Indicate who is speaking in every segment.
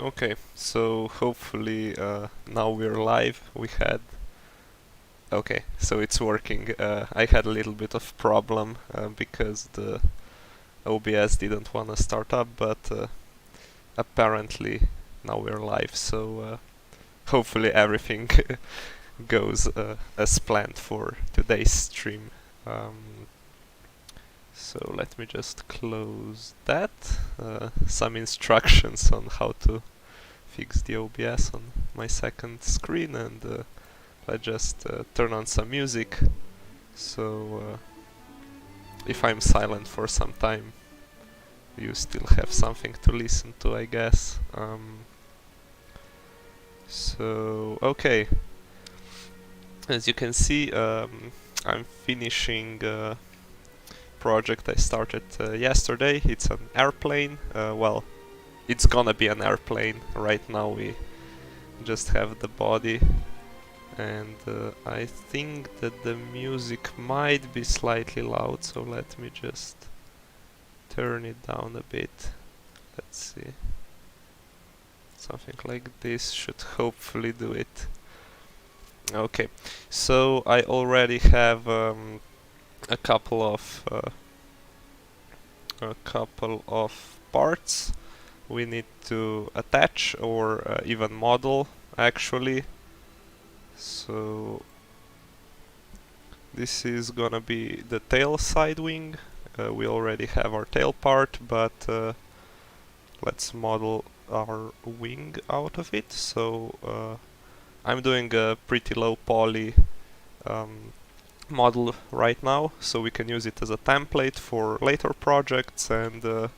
Speaker 1: Okay, so hopefully now we're live. Okay, so it's working. I had a little bit of problem because the OBS didn't want to start up, but apparently now we're live, so hopefully everything goes as planned for today's stream. So let me just close that. Some instructions on how to fix the OBS on my second screen, and let's just turn on some music. So if I'm silent for some time, you still have something to listen to, I guess. So okay, as you can see, I'm finishing project I started yesterday. It's an airplane. Well, it's gonna be an airplane. Right now we just have the body, and I think that the music might be slightly loud, so let me just turn it down a bit. Let's see. Something like this should hopefully do it. Okay, so I already have a couple of parts we need to attach or even model actually. So this is gonna be the tail side wing. We already have our tail part, but let's model our wing out of it. So I'm doing a pretty low poly model right now, so we can use it as a template for later projects, and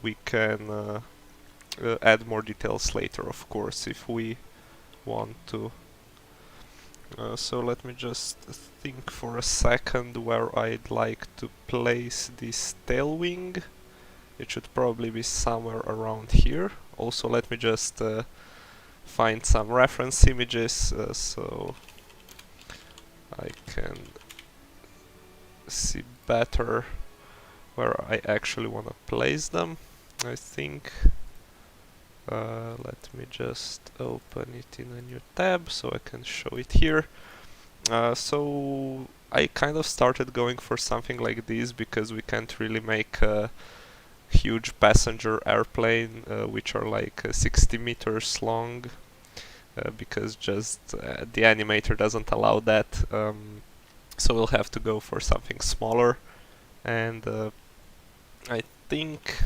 Speaker 1: we can add more details later, of course, if we want to. So let me just think for a second where I'd like to place this tail wing. It should probably be somewhere around here. Also, let me just find some reference images so I can see better where I actually want to place them. I think let me just open it in a new tab so I can show it here. So I kind of started going for something like this because we can't really make a huge passenger airplane which are like 60 meters long because just the animator doesn't allow that. So we'll have to go for something smaller, and I think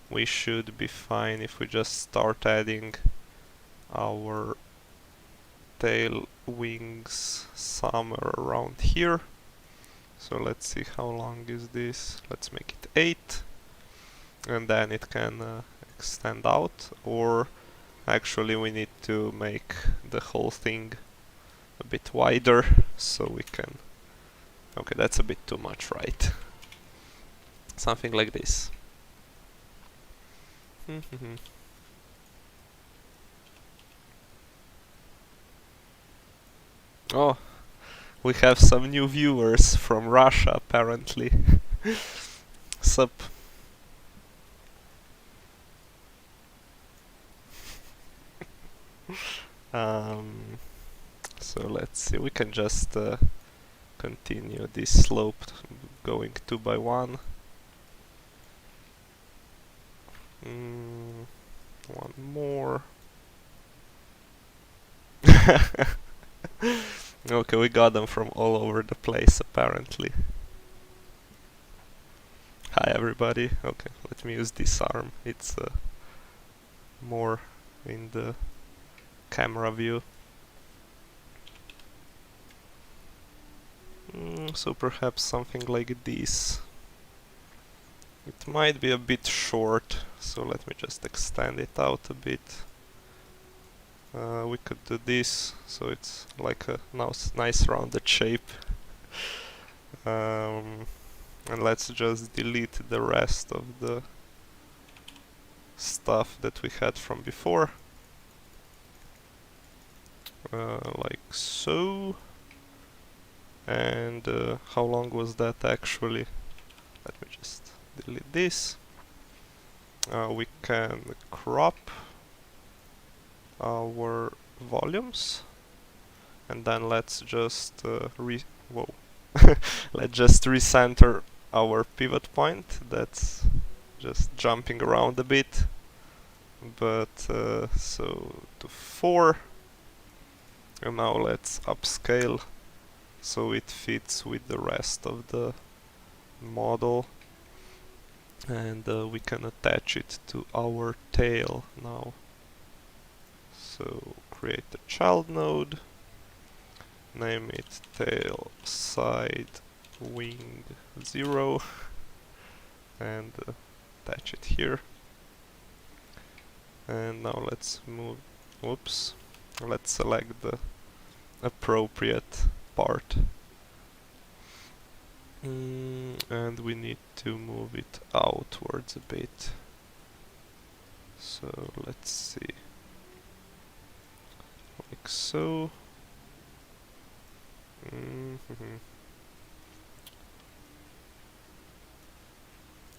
Speaker 1: we should be fine if we just start adding our tail wings somewhere around here. So let's see, how long is this? Let's make it 8, and then it can extend out, or actually we need to make the whole thing a bit wider so we can... Okay, that's a bit too much, right? Something like this. Oh, we have some new viewers from Russia, apparently. Sup? So let's see, we can just continue this slope going 2 by 1. One more. Okay, we got them from all over the place, apparently. Hi everybody. Okay, let me use this arm. It's more in the camera view. So perhaps something like this. It might be a bit short, so let me just extend it out a bit. We could do this, so it's like a nice rounded shape. And let's just delete the rest of the stuff that we had from before. Like so. And how long was that actually? Let me just delete this. We can crop our volumes, and then let's just let's just recenter our pivot point. That's just jumping around a bit, but so to 4, and now let's upscale so it fits with the rest of the model, and we can attach it to our tail now. So create a child node, name it tail side wing 0, and attach it here. And now let's move, whoops, let's select the appropriate part. And we need to move it outwards a bit. So let's see, like so.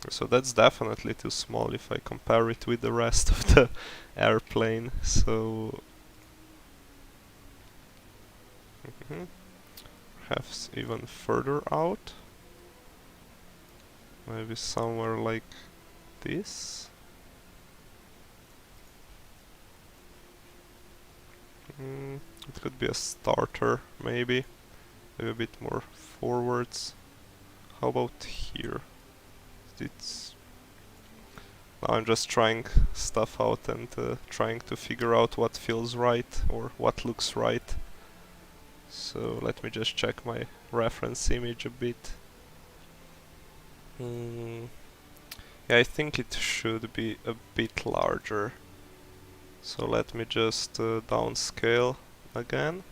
Speaker 1: So that's definitely too small if I compare it with the rest of the airplane. So perhaps even further out, maybe somewhere like this. It could be a starter, maybe a bit more forwards. How about here? It's now I'm just trying stuff out and trying to figure out what feels right or what looks right. So let me just check my reference image a bit. Yeah, I think it should be a bit larger. So let me just downscale again,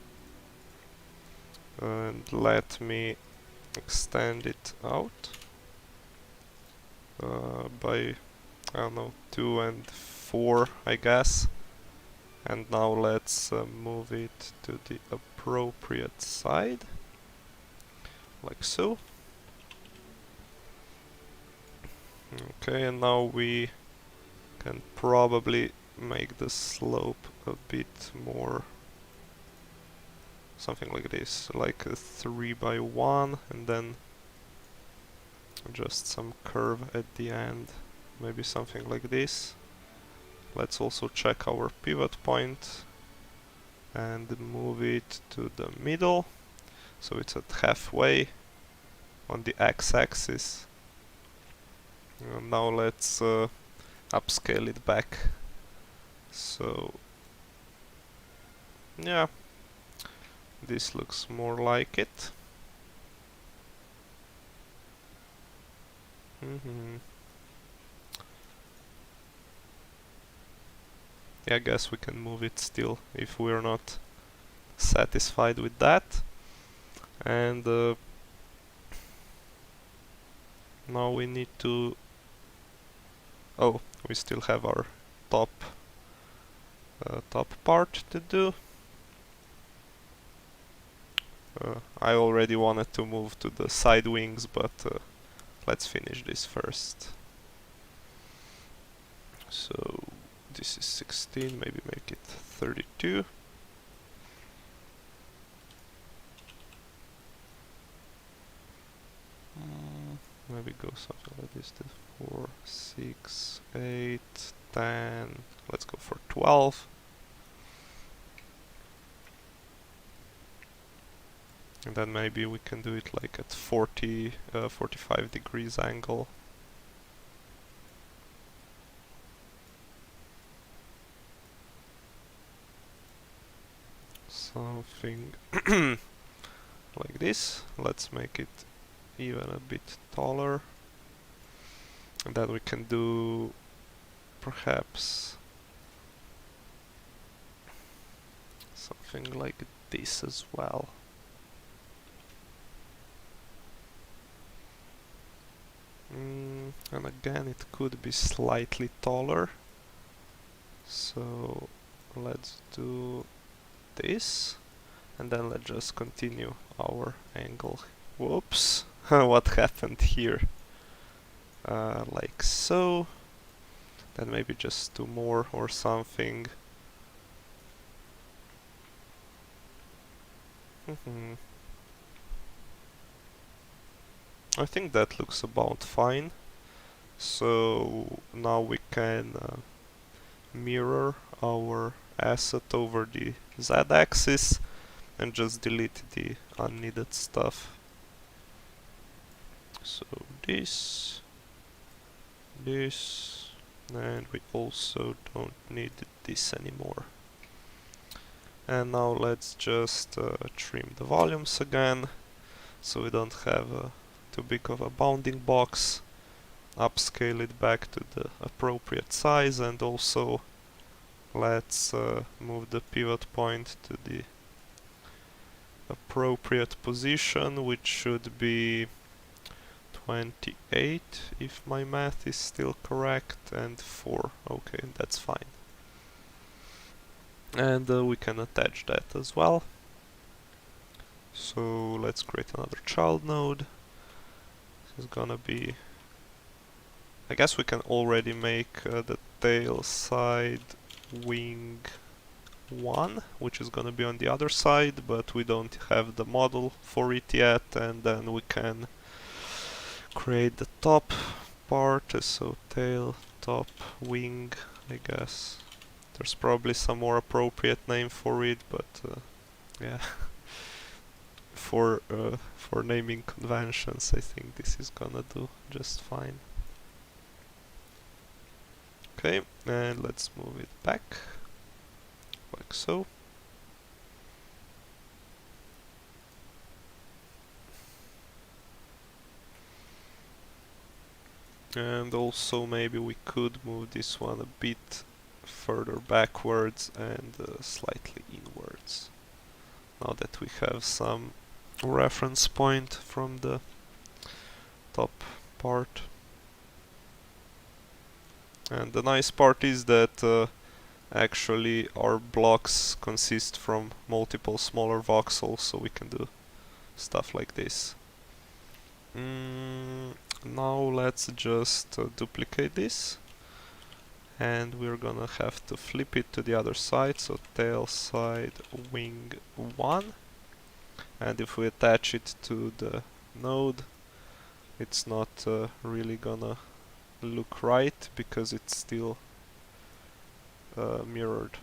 Speaker 1: and let me extend it out by, I don't know, 2 and 4, I guess. And now let's move it to the appropriate side, like so. Okay, and now we can probably make the slope a bit more, something like this, like a 3 by 1, and then just some curve at the end, maybe something like this. Let's also check our pivot point and move it to the middle, so it's at halfway on the x-axis. Now let's upscale it back. So yeah, this looks more like it. Yeah, I guess we can move it still if we're not satisfied with that. And now we need to... Oh, we still have our top part to do. I already wanted to move to the side wings, but let's finish this first. So this is 16, maybe make it 32. Maybe go something like this, 4, 6, 8, 10, let's go for 12. And then maybe we can do it like at 45 degrees angle. Something like this. Let's make it even a bit taller. And then we can do perhaps something like this as well. And again, it could be slightly taller. So let's do this, and then let's just continue our angle. Whoops, what happened here? Like so. Then maybe just 2 more or something. I think that looks about fine. So now we can mirror our asset over the z-axis and just delete the unneeded stuff. So this, and we also don't need this anymore. And now let's just trim the volumes again, so we don't have too big of a bounding box. Upscale it back to the appropriate size, and also let's move the pivot point to the appropriate position, which should be 28 if my math is still correct, and 4. Okay, that's fine. And we can attach that as well. So let's create another child node. This is gonna be... I guess we can already make the tail side wing 1, which is gonna be on the other side, but we don't have the model for it yet, and then we can create the top part, so tail, top, wing, I guess. There's probably some more appropriate name for it, but yeah. For naming conventions, I think this is gonna do just fine. Okay, and let's move it back, like so. And also maybe we could move this one a bit further backwards and slightly inwards, now that we have some reference point from the top part. And the nice part is that actually our blocks consist from multiple smaller voxels, so we can do stuff like this. Now let's just duplicate this, and we're gonna have to flip it to the other side, so tail side wing 1, and if we attach it to the node, it's not really gonna look right because it's still mirrored.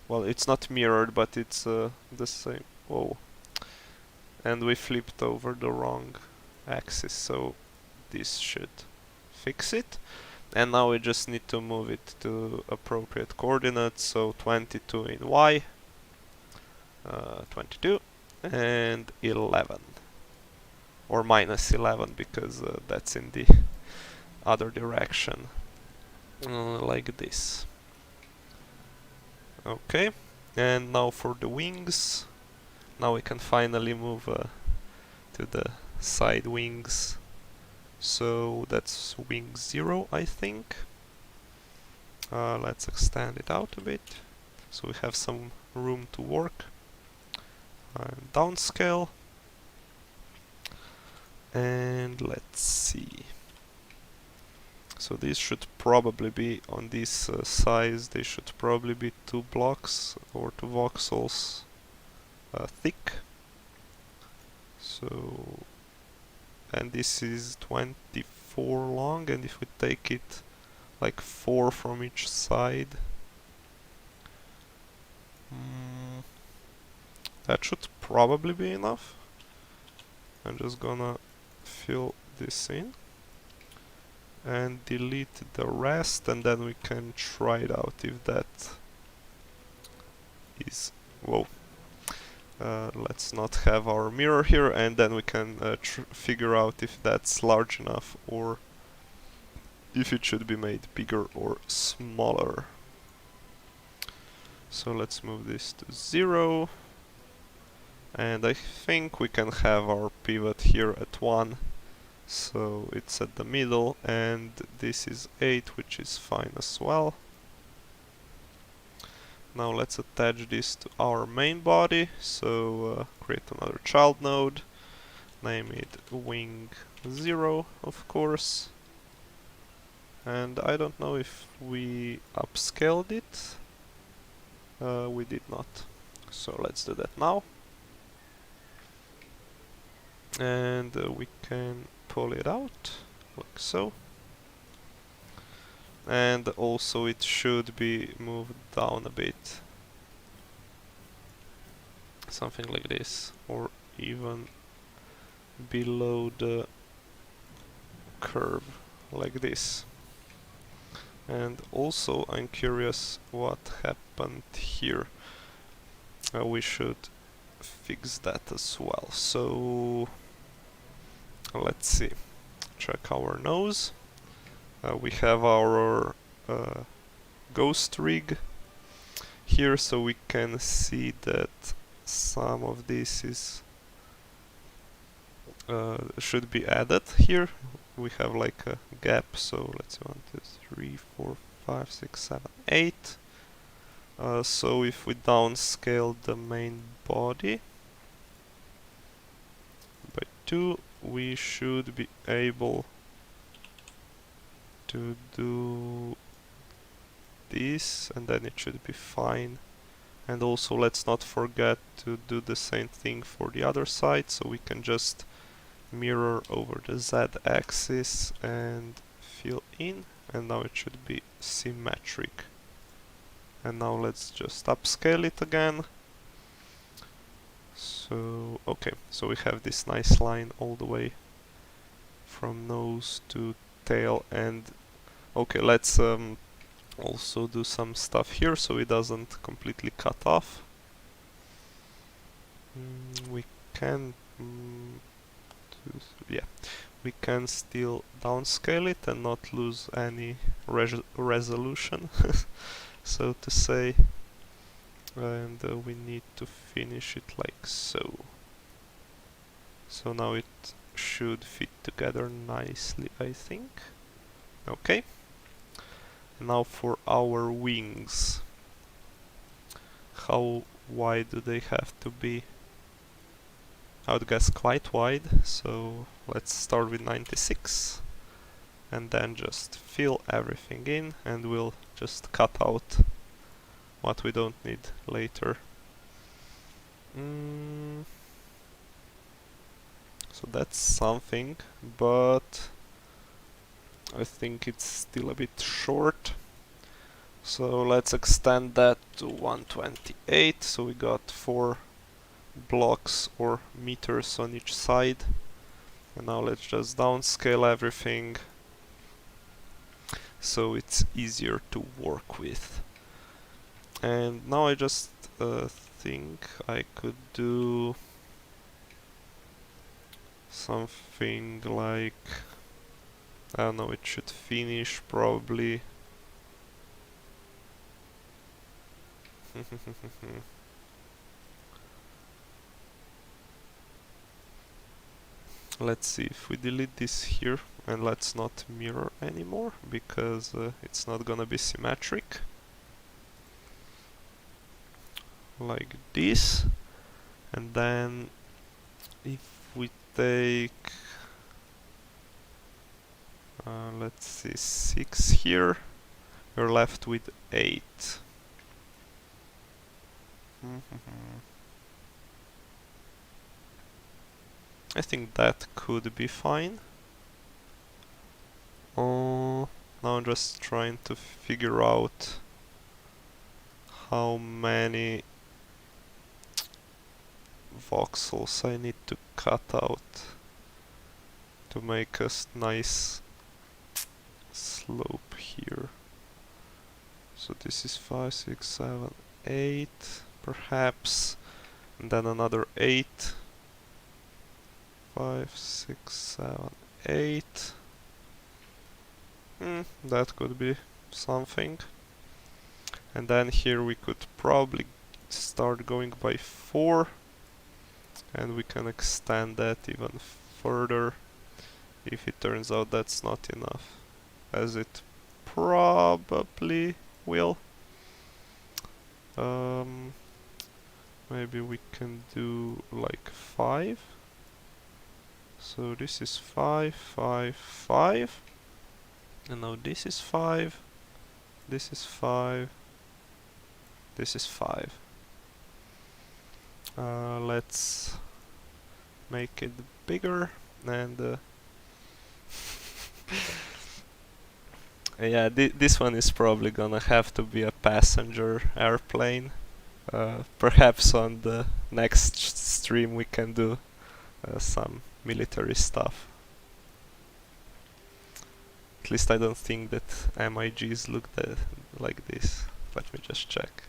Speaker 1: Well, it's not mirrored, but it's the same. Whoa. And we flipped over the wrong axis, so this should fix it. And now we just need to move it to appropriate coordinates, so 22 in Y, 22, and 11. Or minus 11, because that's in the other direction. Like this. Okay, and now for the wings. Now we can finally move to the side wings. So that's wing 0, I think. Let's extend it out a bit, so we have some room to work. Downscale. And let's see. So these should probably be on this size, they should probably be 2 blocks or 2 voxels thick. So, and this is 24 long, and if we take it like 4 from each side, that should probably be enough. I'm just gonna fill this in and delete the rest, and then we can try it out if that is... Whoa. Let's not have our mirror here, and then we can figure out if that's large enough or if it should be made bigger or smaller. So let's move this to 0, and I think we can have our pivot here at 1. So it's at the middle, and this is 8, which is fine as well. Now let's attach this to our main body, so create another child node, name it wing 0, of course. And I don't know if we upscaled it. We did not. So let's do that now. and we can pull it out like so, and also it should be moved down a bit, something like this, or even below the curve like this. And also I'm curious what happened here. We should fix that as well. So let's see, check our nose. We have our ghost rig here, so we can see that some of this is should be added here. We have like a gap, so let's see, 1, 2, 3, 4, 5, 6, 7, 8. So if we downscale the main body by 2, we should be able to do this, and then it should be fine. And also let's not forget to do the same thing for the other side, so we can just mirror over the z-axis and fill in, and now it should be symmetric. And now let's just upscale it again. So okay, so we have this nice line all the way from nose to tail. And okay, let's also do some stuff here so it doesn't completely cut off. We can yeah, we can still downscale it and not lose any resolution, so to say. And we need to finish it like so. So now it should fit together nicely, I think. Okay. Now for our wings. How wide do they have to be? I would guess quite wide, so let's start with 96 and then just fill everything in, and we'll just cut out what we don't need later. So that's something, but I think it's still a bit short. So let's extend that to 128, so we got 4 blocks or meters on each side. And now let's just downscale everything so it's easier to work with. And now I just think I could do something like, I don't know, it should finish probably let's see, if we delete this here and let's not mirror anymore, because it's not gonna be symmetric. Like this. And then if we take let's see, 6 here, we're left with 8. I think that could be fine. Now I'm just trying to figure out how many voxels I need to cut out to make a nice slope here. So this is 5, 6, 7, 8 perhaps, and then another 8. 5, 6, 7, 8. That could be something. And then here we could probably start going by 4, and we can extend that even further if it turns out that's not enough, as it probably will. Maybe we can do like 5. So this is 5, 5, 5, and now this is 5, this is 5, this is 5. Let's make it bigger, and yeah, this one is probably gonna have to be a passenger airplane. Perhaps on the next stream we can do some military stuff. At least I don't think that MIGs look like this. Let me just check.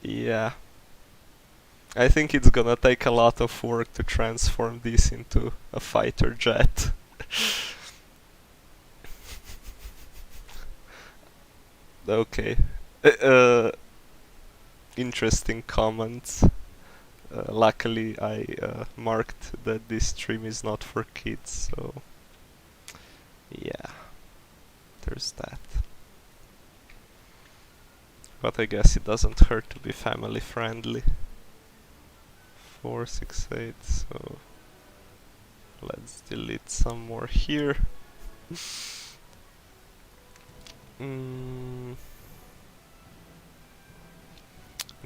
Speaker 1: Yeah. I think it's gonna take a lot of work to transform this into a fighter jet. Okay. Interesting comments. Luckily I marked that this stream is not for kids, so yeah, there's that. But I guess it doesn't hurt to be family friendly. 468, so let's delete some more here.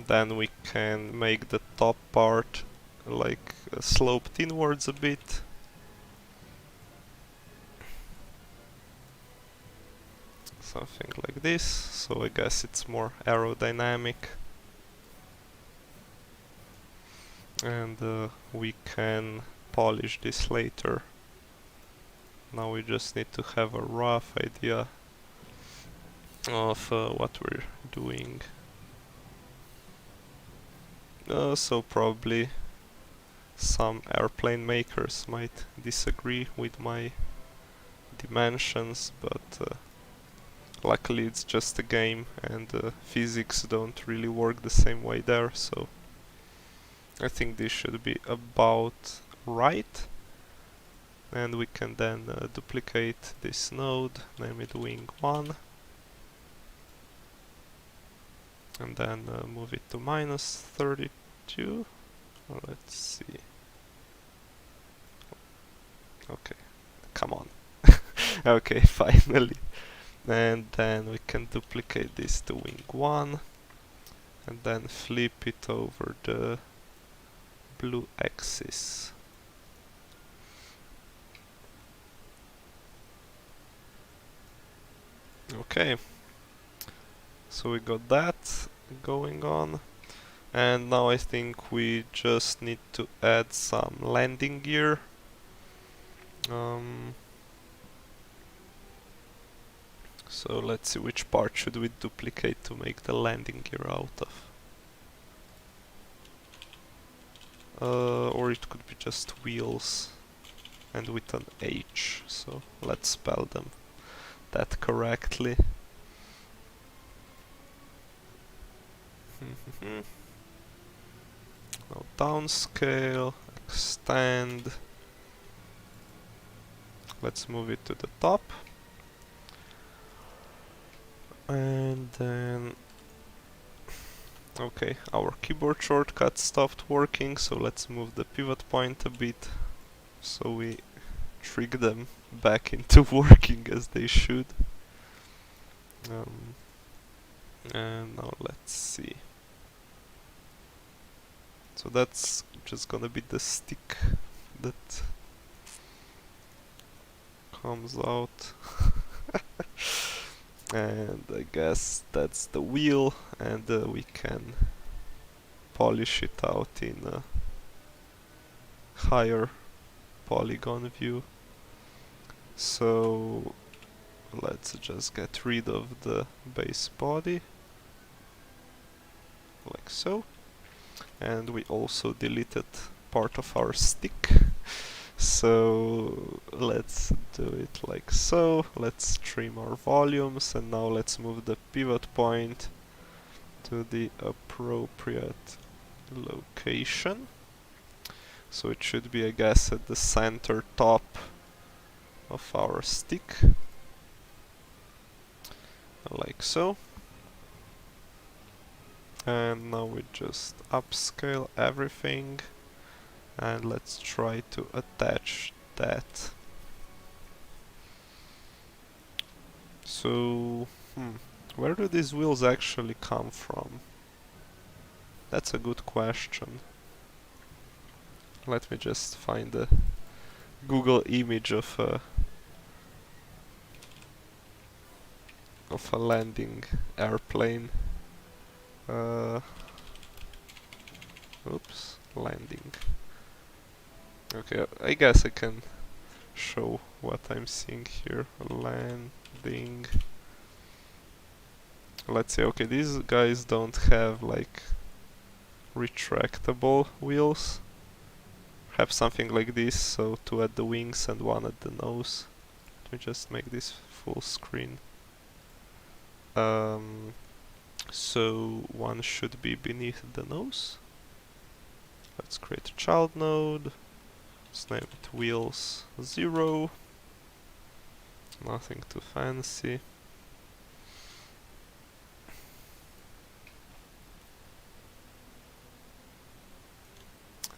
Speaker 1: Then we can make the top part like sloped inwards a bit. Something like this, so I guess it's more aerodynamic. And we can polish this later. Now we just need to have a rough idea of what we're doing. So probably some airplane makers might disagree with my dimensions, but luckily it's just a game and physics don't really work the same way there, so I think this should be about right. And we can then duplicate this node, name it wing 1, and then move it to -32. Let's see. Okay, come on. Okay, finally. And then we can duplicate this to wing 1 and then flip it over the blue axis. Okay, so we got that going on, and now I think we just need to add some landing gear. So let's see, which part should we duplicate to make the landing gear out of? Or it could be just wheels and with an H, so let's spell them that correctly. Now downscale, extend. Let's move it to the top. And then okay, our keyboard shortcut stopped working, so let's move the pivot point a bit so we trick them back into working as they should. And now let's see. So that's just gonna be the stick that comes out. And I guess that's the wheel, and we can polish it out in a higher polygon view. So let's just get rid of the base body like so, and we also deleted part of our stick. So let's do it like so. Let's trim our volumes, and now let's move the pivot point to the appropriate location. So it should be, I guess, at the center top of our stick, like so. And now we just upscale everything, and let's try to attach that. So, where do these wheels actually come from? That's a good question. Let me just find a Google image of a landing airplane. Oops, landing. Okay, I guess I can show what I'm seeing here. Landing. Let's see. Okay, these guys don't have like retractable wheels. Have something like this, so two at the wings and one at the nose. Let me just make this full screen. So one should be beneath the nose. Let's create a child node. Let's name it wheels 0. Nothing too fancy.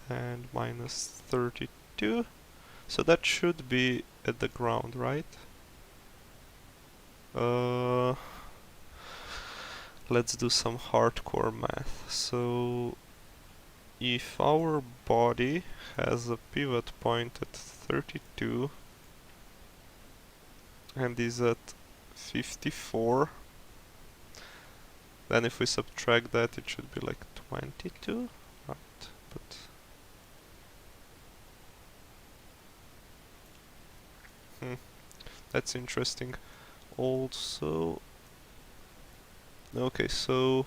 Speaker 1: And minus 32. So that should be at the ground, right? Let's do some hardcore math. So if our body has a pivot point at 32 and is at 54, then if we subtract that it should be like 22, right? But that's interesting. Also, okay, so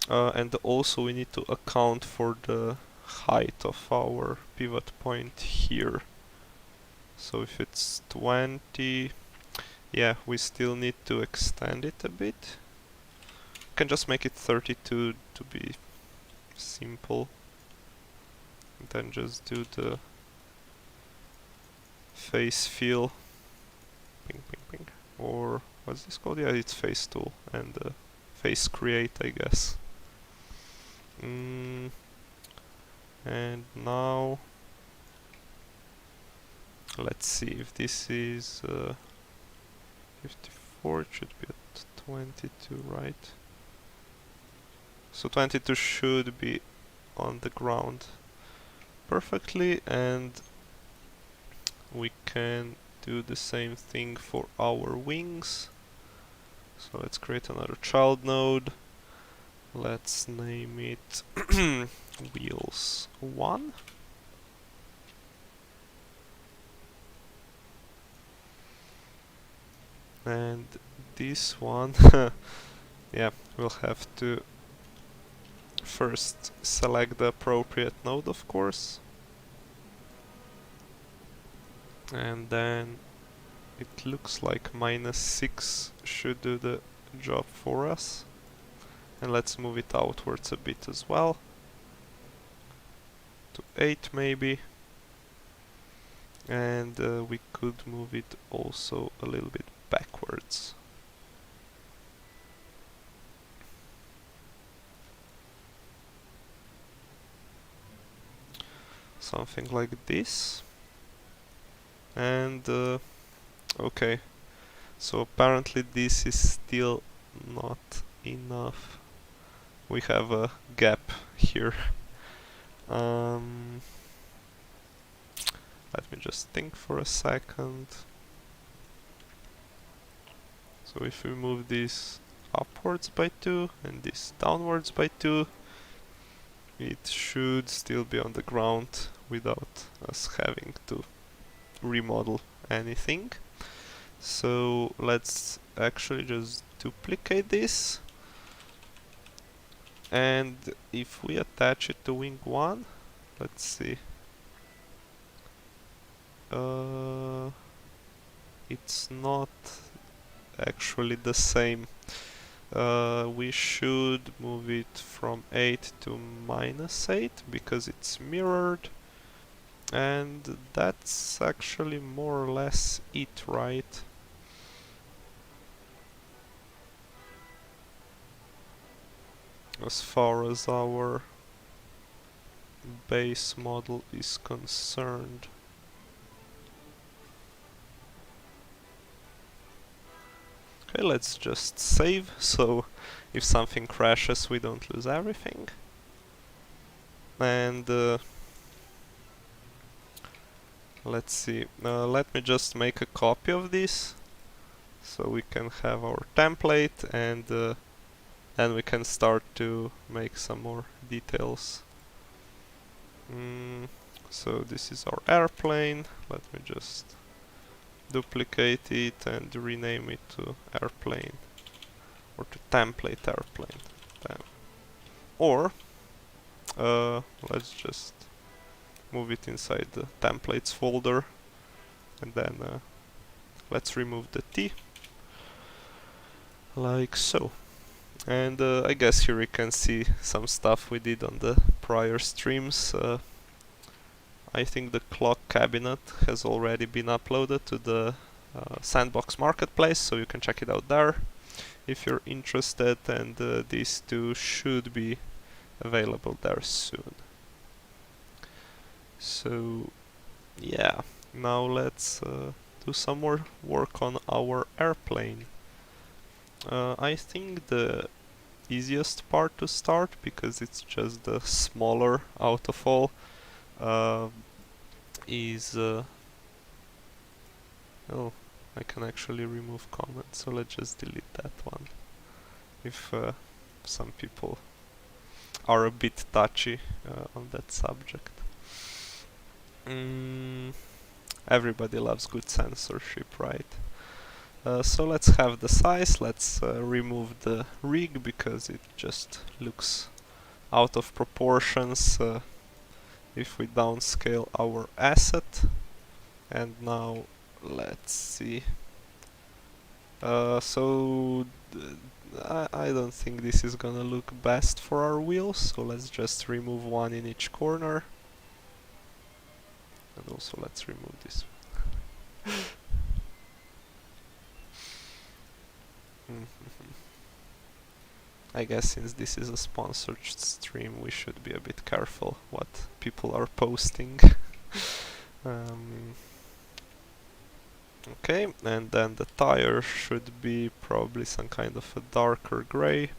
Speaker 1: and also we need to account for the height of our pivot point here. So if it's 20, yeah, we still need to extend it a bit. Can just make it 32 to be simple. And then just do the face fill. Ping, ping, ping. Or what's this called? Yeah, it's face tool and face create, I guess. And now let's see if this is 54. It should be at 22, right? So 22 should be on the ground perfectly, and we can do the same thing for our wings. So let's create another child node. Let's name it wheels 1. And this one, yeah, we'll have to first select the appropriate node, of course. And then it looks like -6 should do the job for us. And let's move it outwards a bit as well. To 8 maybe. And we could move it also a little bit backwards. Something like this. And okay, so apparently this is still not enough. We have a gap here. Let me just think for a second. So if we move this upwards by 2 and this downwards by 2, it should still be on the ground without us having to remodel anything. So let's actually just duplicate this, and if we attach it to wing 1, let's see, it's not actually the same. We should move it from 8 to -8 because it's mirrored, and that's actually more or less it, right? As far as our base model is concerned. Okay, let's just save, so if something crashes we don't lose everything. And let's see, let me just make a copy of this so we can have our template, and then we can start to make some more details. So this is our airplane. Let me just duplicate it and rename it to airplane, or to template airplane. Or let's just move it inside the templates folder, and then let's remove the T, like so. And I guess here we can see some stuff we did on the prior streams. I think the clock cabinet has already been uploaded to the Sandbox marketplace, so you can check it out there if you're interested, and these two should be available there soon. So yeah, now let's do some more work on our airplane. I think the easiest part to start, because it's just the smaller out of all, is oh, I can actually remove comments, so let's just delete that one. If some people are a bit touchy on that subject. Everybody loves good censorship, right? So let's have the size. Let's remove the rig because it just looks out of proportions if we downscale our asset. And now let's see. So I don't think this is gonna look best for our wheels, so let's just remove one in each corner. And also let's remove this. I guess since this is a sponsored stream, we should be a bit careful what people are posting. Okay, and then the tire should be probably some kind of a darker gray.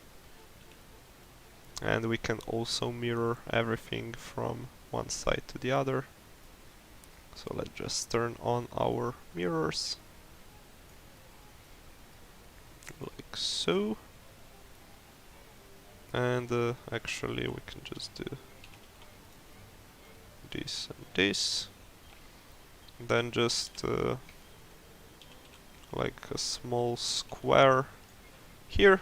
Speaker 1: And we can also mirror everything from one side to the other. So let's just turn on our mirrors. Like so. And actually we can just do this and this. Then just like a small square here.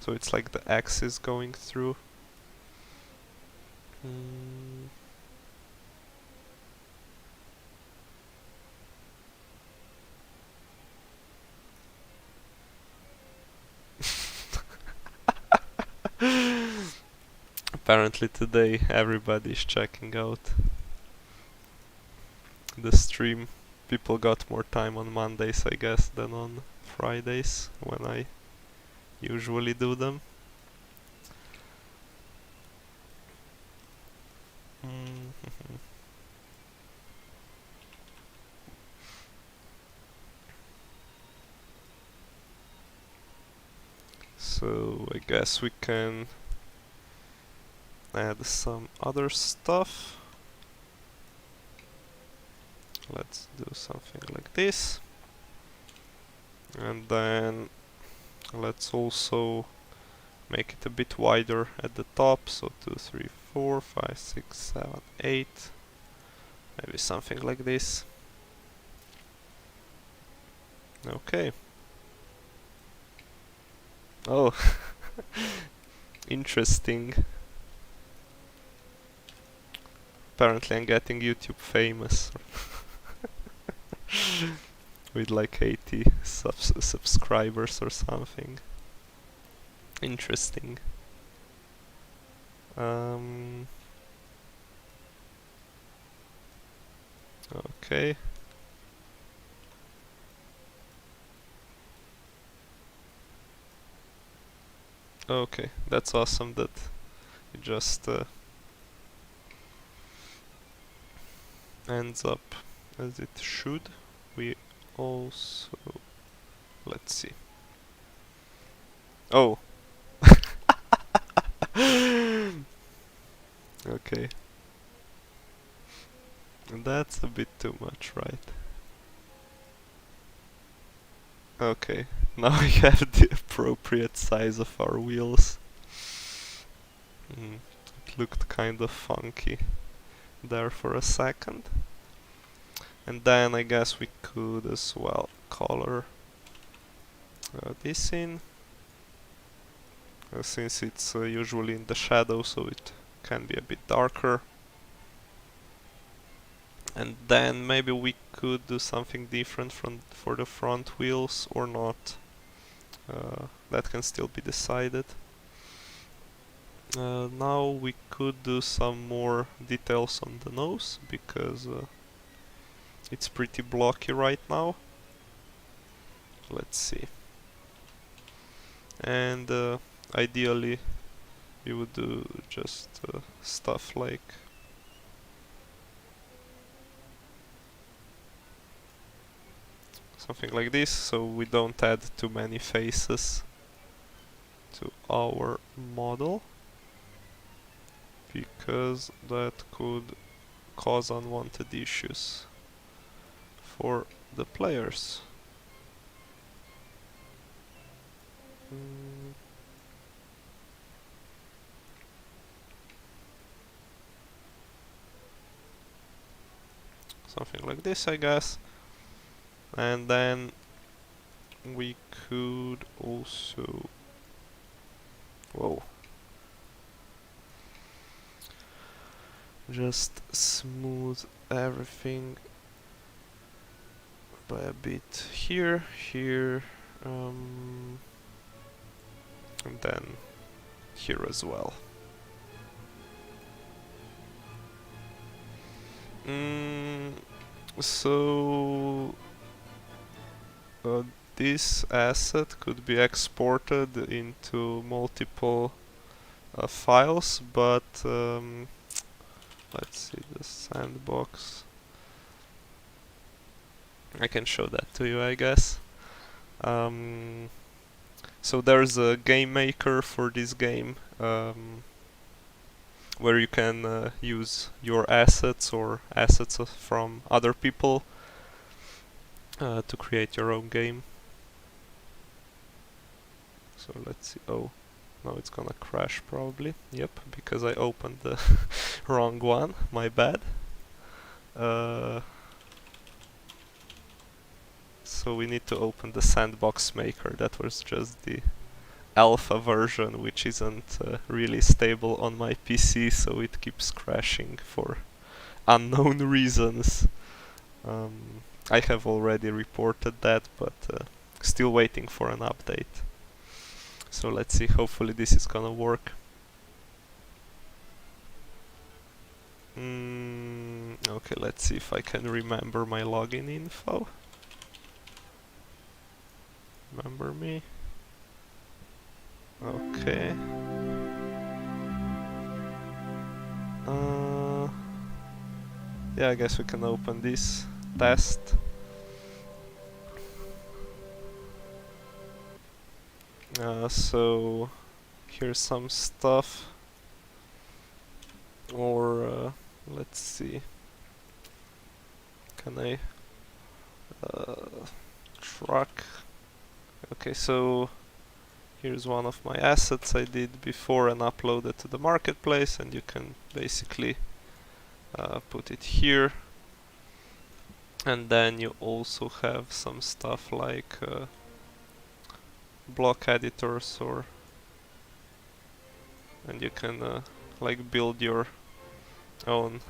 Speaker 1: So it's like the axis going through. Apparently today everybody's checking out the stream. People got more time on Mondays, I guess, than on Fridays when I usually do them. So I guess we can add some other stuff. Let's do something like this. And then let's also make it a bit wider at the top. So 2, 3, 4, 5, 6, 7, 8. Maybe something like this. Okay. Oh, interesting. Apparently I'm getting YouTube famous. With like 80 subscribers or something. Interesting. Okay. Okay, that's awesome that it just ends up as it should. We also, let's see. Oh. Okay. That's a bit too much, right? Okay. Now we have the appropriate size of our wheels. It looked kind of funky there for a second. And then I guess we could as well color this in. Since it's usually in the shadow, so it can be a bit darker. And then maybe we could do something different for the front wheels or not. That can still be decided. Now we could do some more details on the nose, because it's pretty blocky right now. Let's see. And ideally we would do just stuff like something like this, so we don't add too many faces to our model, because that could cause unwanted issues for the players. Something like this, I guess. And then we could also... Whoa. Just smooth everything by a bit here, here, and then here as well. So this asset could be exported into multiple files, but let's see the sandbox. I can show that to you, I guess. So there's a game maker for this game, where you can use your assets or assets from other people to create your own game. So let's see. Oh, now it's gonna crash probably. Yep, because I opened the wrong one. My bad. So we need to open the Sandbox maker. That was just the alpha version, which isn't really stable on my PC, so it keeps crashing for unknown reasons. I have already reported that, but still waiting for an update. So let's see, hopefully this is gonna work. Okay, let's see if I can remember my login info. Remember me? Okay. Yeah, I guess we can open this test. So here's some stuff. Or let's see. Can I truck? Okay, so here's one of my assets I did before and uploaded to the marketplace, and you can basically put it here. And then you also have some stuff like block editors, or and you can like build your own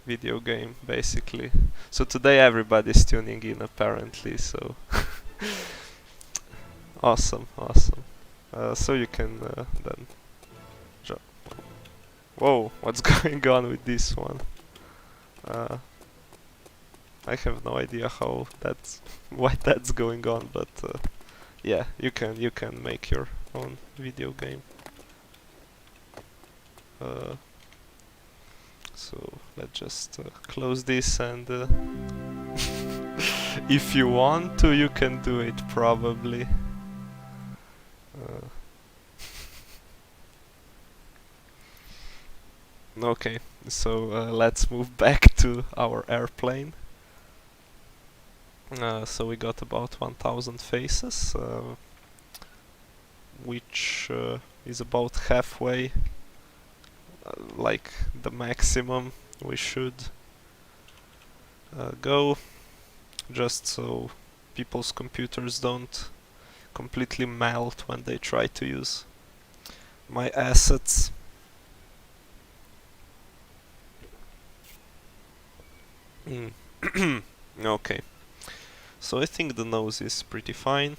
Speaker 1: video game basically. So today everybody's tuning in apparently, so awesome. So you can then whoa, what's going on with this one? I have no idea how that's why that's going on, but yeah, you can make your own video game. So let's just close this, and if you want to, you can do it probably. Okay, so let's move back to our airplane. So we got about 1000 faces, which is about halfway, like the maximum we should go, just so people's computers don't completely melt when they try to use my assets. Okay, so I think the nose is pretty fine.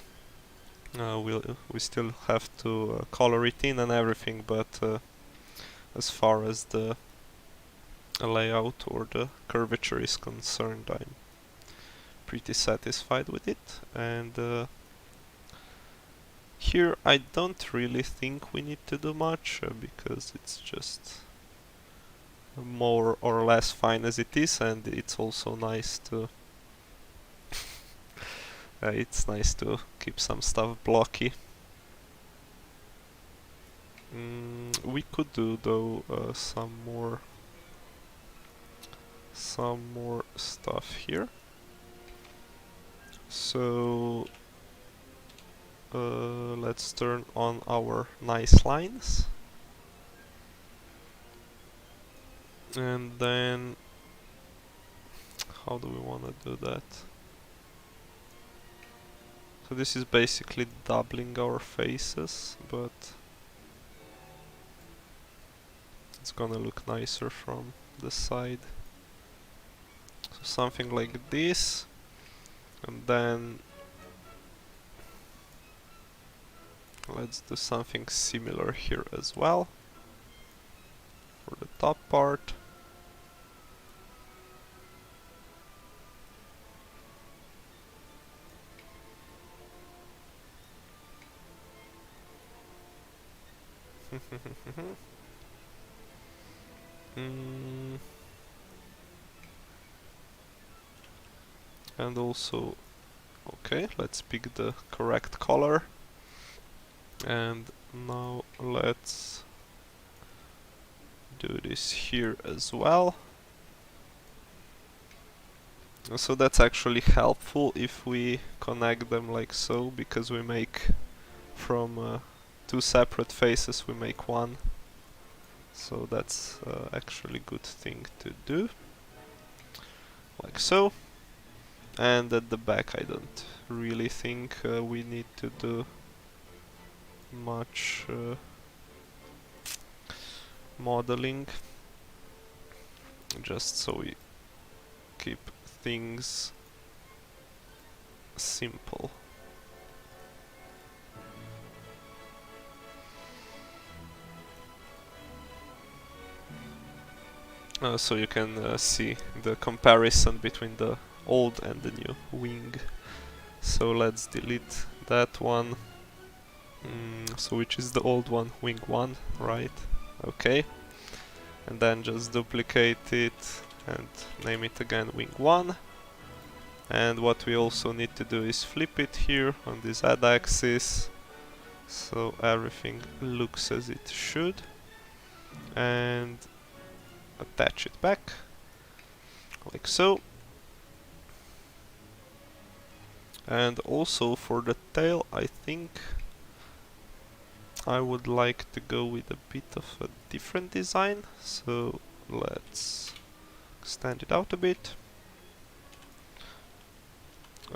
Speaker 1: We still have to color it in and everything, but as far as the layout or the curvature is concerned, I'm pretty satisfied with it. And here I don't really think we need to do much because it's just more or less fine as it is, and it's also nice to it's nice to keep some stuff blocky. We could do though some more stuff here. So let's turn on our nice lines, and then how do we want to do that? So this is basically doubling our faces, but it's gonna look nicer from the side. So something like this, and then let's do something similar here as well for the top part. And also, okay, let's pick the correct color. And now let's do this here as well. So that's actually helpful if we connect them like so, because we make from two separate faces we make one. So that's actually a good thing to do, like so. And at the back I don't really think we need to do much modeling, just so we keep things simple. So you can see the comparison between the old and the new wing. So let's delete that one. So which is the old one? Wing 1, right? Okay. And then just duplicate it and name it again Wing 1. And what we also need to do is flip it here on this Z-axis, so everything looks as it should, and attach it back, like so. And also for the tail, I think I would like to go with a bit of a different design, so let's extend it out a bit.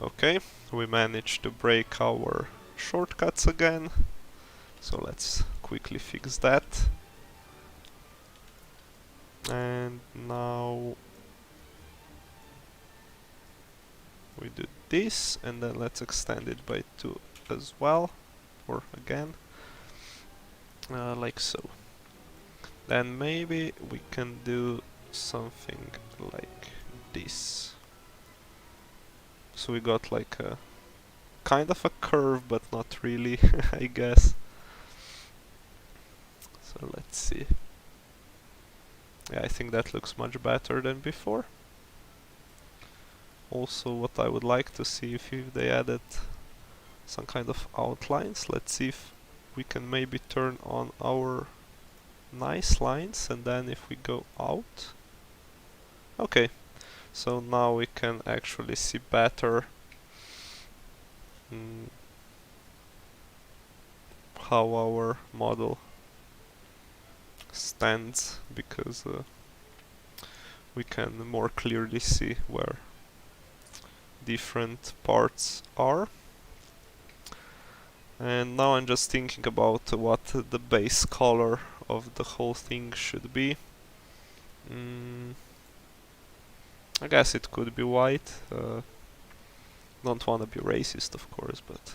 Speaker 1: Okay, we managed to break our shortcuts again, so let's quickly fix that. And now we do this, and then let's extend it by 2 as well, or again, like so. Then maybe we can do something like this. So we got like a kind of a curve, but not really, I guess. So let's see. Yeah, I think that looks much better than before. Also, what I would like to see if they added some kind of outlines. Let's see if we can maybe turn on our nice lines, and then if we go out, okay, so now we can actually see better how our model stands, because we can more clearly see where different parts are. And now I'm just thinking about what the base color of the whole thing should be. I guess it could be white. Don't want to be racist, of course, but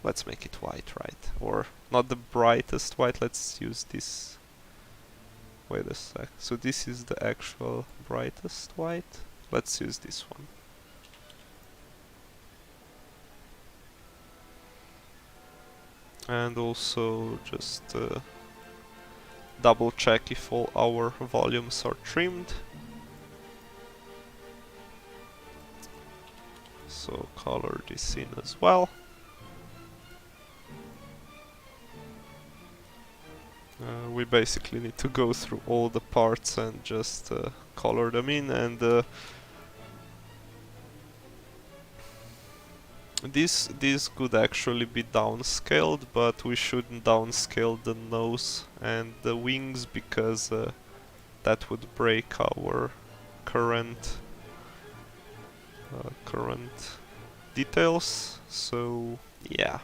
Speaker 1: let's make it white, right? Or not the brightest white, let's use this. Wait a sec. So this is the actual brightest white. Let's use this one. And also just double check if all our volumes are trimmed. So color this in as well. We basically need to go through all the parts and just color them in, and this could actually be downscaled, but we shouldn't downscale the nose and the wings, because that would break our current details. So yeah,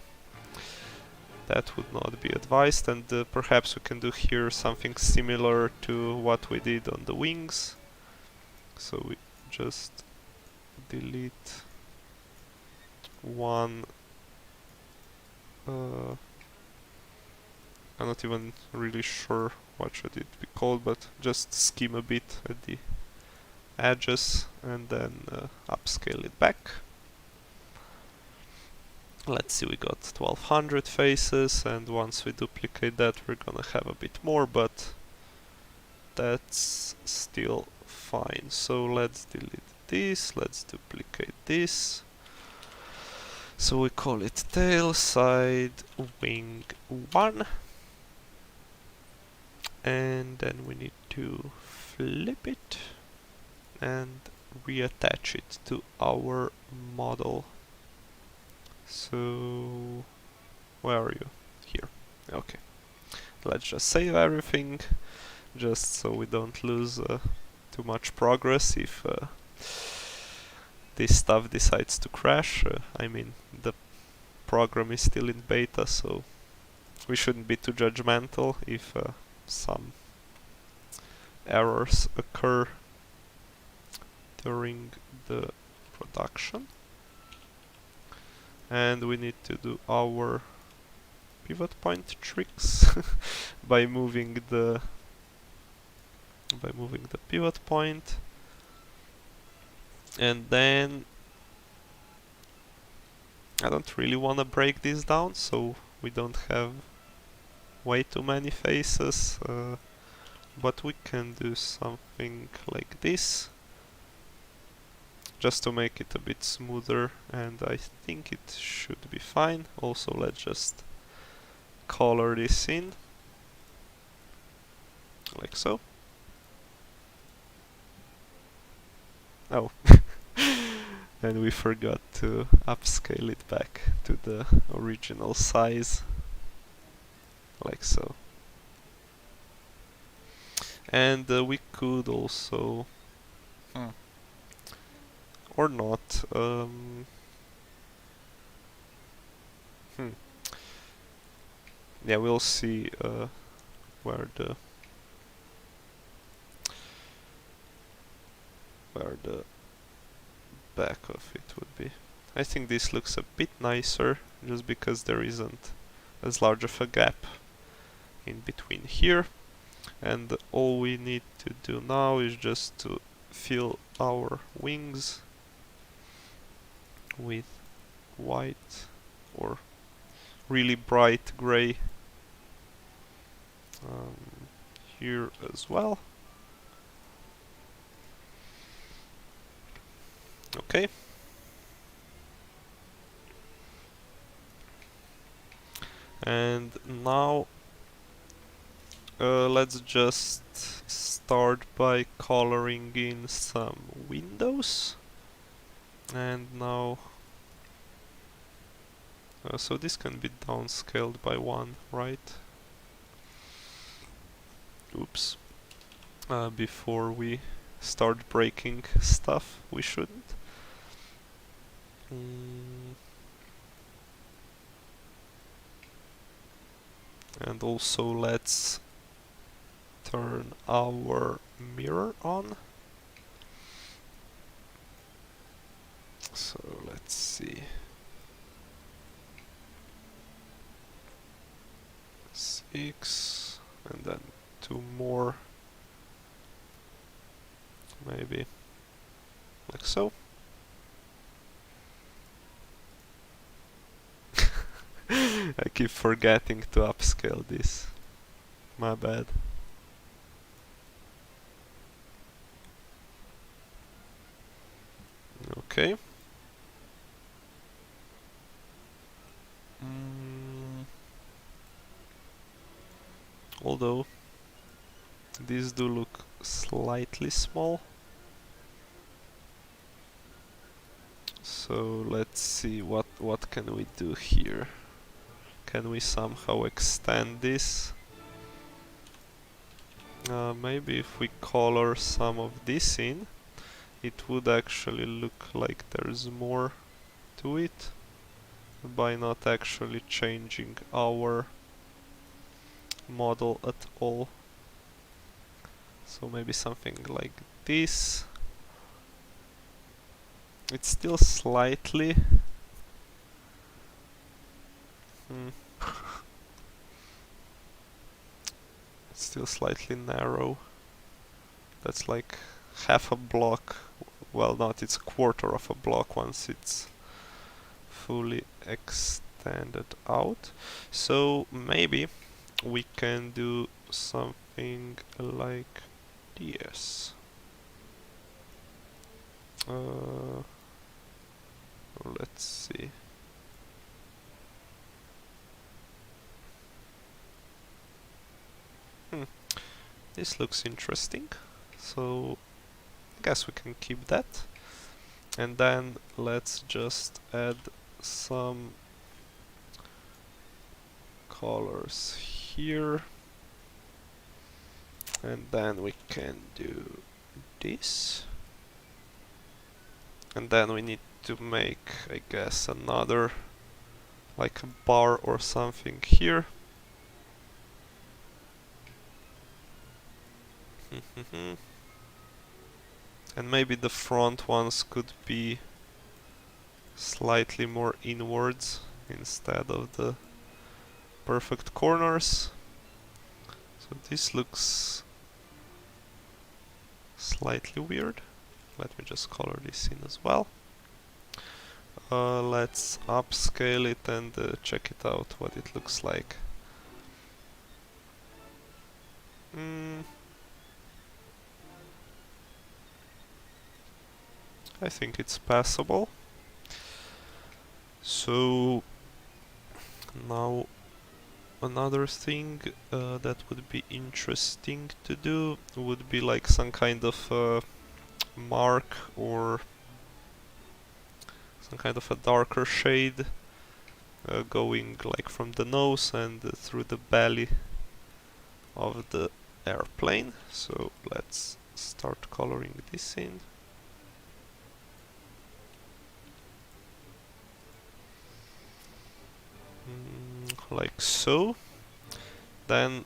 Speaker 1: that would not be advised, and perhaps we can do here something similar to what we did on the wings. So we just delete one. I'm not even really sure what should it be called, but just skim a bit at the edges and then upscale it back. Let's see, we got 1200 faces, and once we duplicate that we're gonna have a bit more, but that's still fine. So let's delete this, let's duplicate this. So we call it tail, side, wing 1. And then we need to flip it and reattach it to our model. So where are you? Here. Okay. Let's just save everything, just so we don't lose too much progress if this stuff decides to crash. I mean, the program is still in beta, so we shouldn't be too judgmental if some errors occur during the production. And we need to do our pivot point tricks by moving the pivot point, and then I don't really want to break this down so we don't have way too many faces, but we can do something like this just to make it a bit smoother, and I think it should be fine. Also, let's just color this in like so. Oh, and we forgot to upscale it back to the original size, like so. And we could also, or not, yeah, we'll see where the back of it would be. I think this looks a bit nicer, just because there isn't as large of a gap in between here. And all we need to do now is just to fill our wings with white or really bright gray here as well. Okay. And now Let's just start by coloring in some windows. And now... so this can be downscaled by 1, right? Oops. Before we start breaking stuff, we shouldn't. And also let's turn our mirror on. So let's see. 6 and then 2 more. Maybe like so. I keep forgetting to upscale this. My bad. Okay. Although these do look slightly small. So let's see what can we do here. Can we somehow extend this? Maybe if we color some of this in, it would actually look like there's more to it by not actually changing our model at all. So maybe something like this. It's still slightly... It's still slightly narrow. That's like half a block. Well, not, it's a quarter of a block once it's fully extended out. So maybe we can do something like this. Let's see. This looks interesting, so I guess we can keep that. And then let's just add some colors here. And then we can do this. And then we need to make, I guess, another, like a bar or something here. And maybe the front ones could be slightly more inwards instead of the perfect corners. So this looks slightly weird. Let me just color this in as well. Let's upscale it and check it out what it looks like. I think it's passable. So now another thing that would be interesting to do would be like some kind of mark or some kind of a darker shade going like from the nose and through the belly of the airplane. So let's start coloring this in. Like so. Then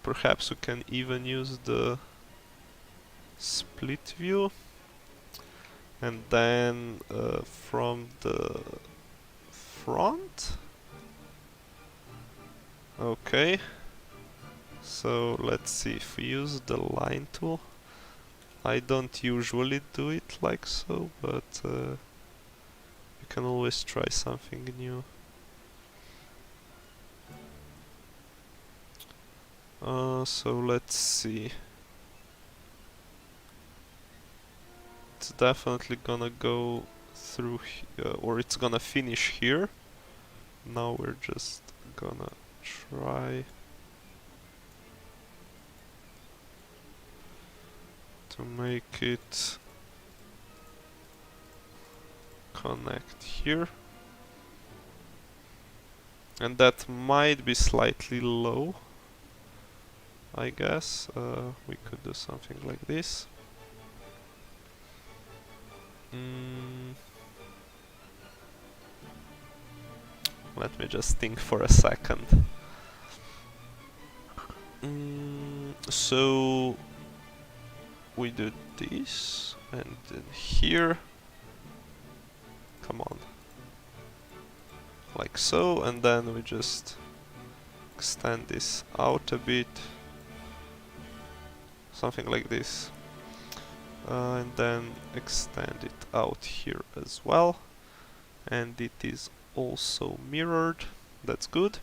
Speaker 1: perhaps we can even use the split view, and then from the front. Okay, so let's see if we use the line tool. I don't usually do it like so, but you can always try something new. So let's see. It's definitely gonna go through or it's gonna finish here. Now we're just gonna try to make it connect here. And that might be slightly low, I guess. We could do something like this. Let me just think for a second. So we do this, and then here, come on, like so, and then we just extend this out a bit, something like this, and then extend it out here as well, and it is also mirrored. That's good.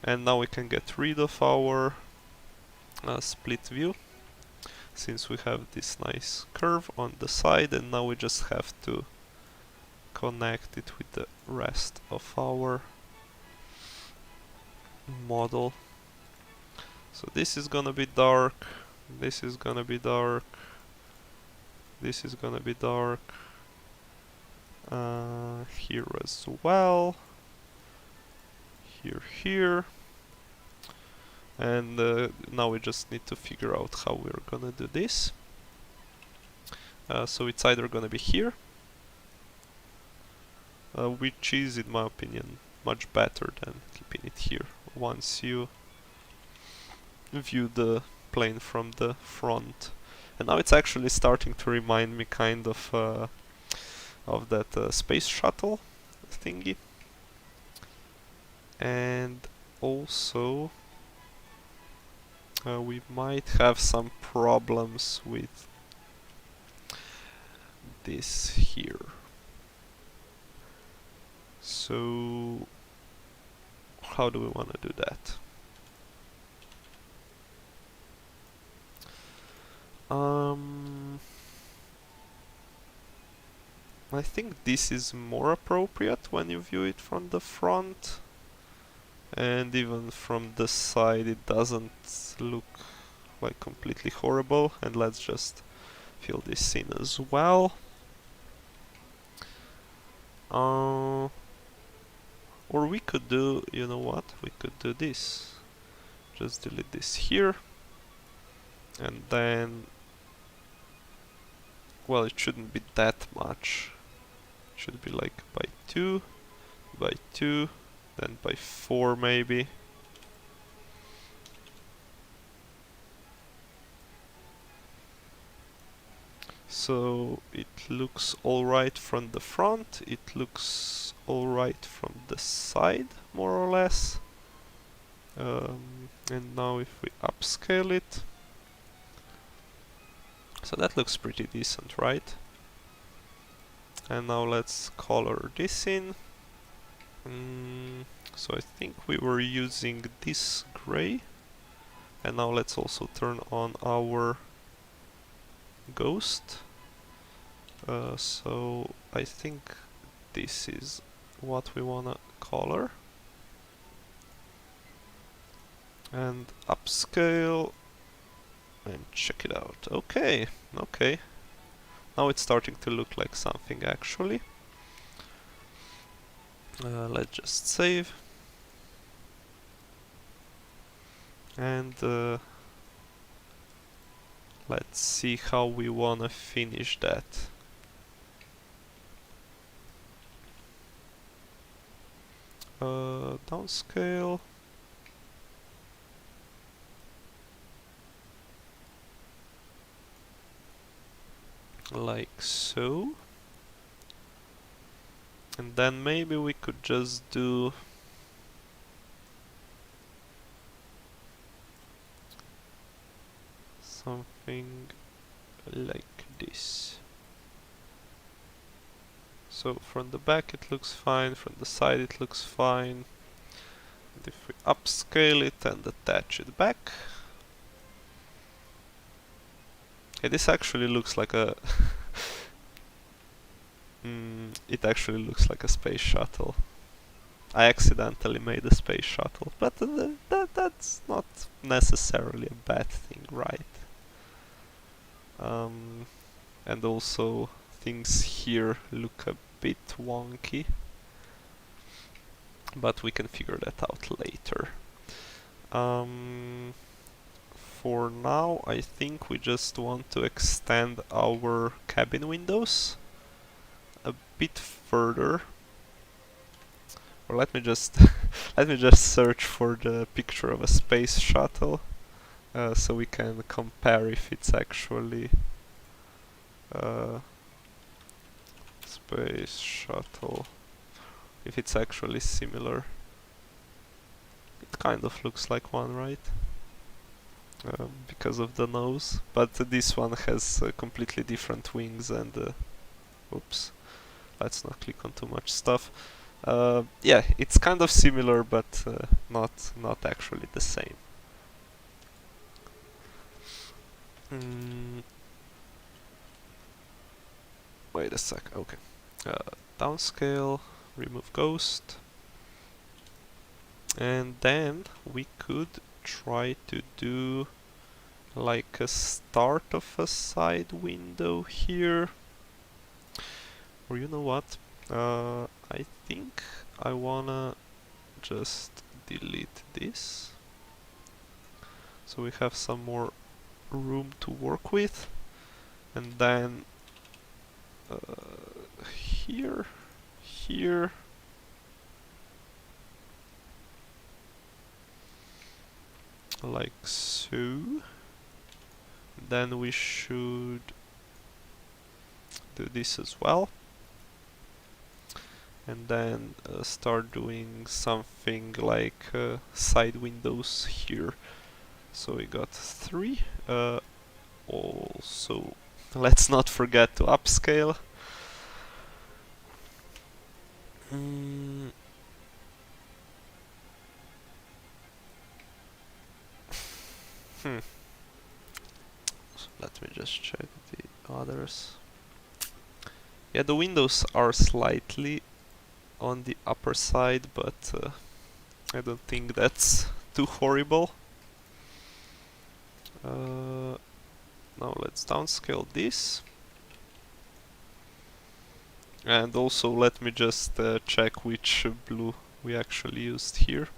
Speaker 1: And now we can get rid of our split view, since we have this nice curve on the side, and now we just have to connect it with the rest of our model. So this is gonna be dark, this is gonna be dark, this is gonna be dark, here as well, here, and now we just need to figure out how we're gonna do this. So it's either gonna be here, which is, in my opinion, much better than keeping it here once you view the plane from the front. And now it's actually starting to remind me kind of that space shuttle thingy. And also we might have some problems with this here. So how do we want to do that? I think this is more appropriate when you view it from the front, and even from the side it doesn't look like completely horrible. And let's just fill this in as well. Or we could do, you know what, we could do this. Just delete this here, and then, well, it shouldn't be that much. It should be like by 2, by 2, then by 4 maybe. So it looks alright from the front, it looks alright from the side, more or less. And now if we upscale it, so that looks pretty decent, right? And now let's color this in. So I think we were using this gray, and now let's also turn on our ghost. So I think this is what we wanna color, and upscale and check it out. Okay, okay. Now it's starting to look like something actually. Let's just save. And let's see how we wanna finish that. Downscale. Like so. And then maybe we could just do something like this. So from the back it looks fine, from the side it looks fine. And if we upscale it and attach it back, okay, this actually looks like a it actually looks like a space shuttle. I accidentally made a space shuttle, but that's not necessarily a bad thing, right? And also things here look a bit wonky, but we can figure that out later. For now, I think we just want to extend our cabin windows a bit further. Or let me just let me just search for the picture of a space shuttle, so we can compare if it's actually space shuttle, if it's actually similar. It kind of looks like one, right? Because of the nose, but this one has completely different wings and oops, let's not click on too much stuff. Yeah, it's kind of similar, but not actually the same. Wait a sec. Okay. Downscale, remove ghost, and then we could try to do like a start of a side window here. Or you know what? I think I wanna just delete this, so we have some more room to work with, and then here, here, like so. Then we should do this as well, and then start doing something like side windows here. So we got 3. Also, let's not forget to upscale. So let me just check the others. Yeah, the windows are slightly on the upper side, but I don't think that's too horrible. Now let's downscale this. And also let me just check which blue we actually used here.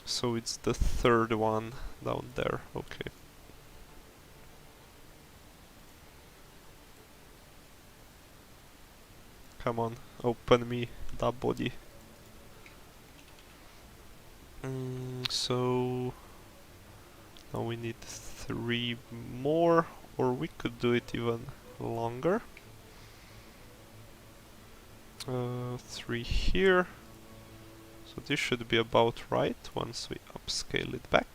Speaker 1: So it's the third one down there, okay. Come on, open me that body. So now we need 3 more, or we could do it even longer. 3 here. So this should be about right once we upscale it back.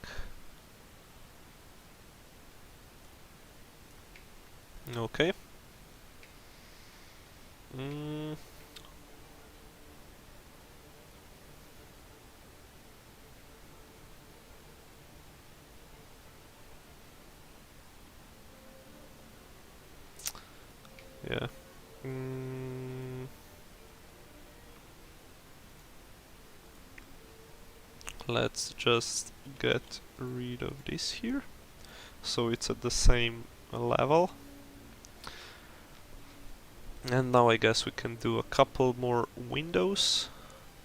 Speaker 1: Okay. Yeah. Let's just get rid of this here, so it's at the same level. And now I guess we can do a couple more windows,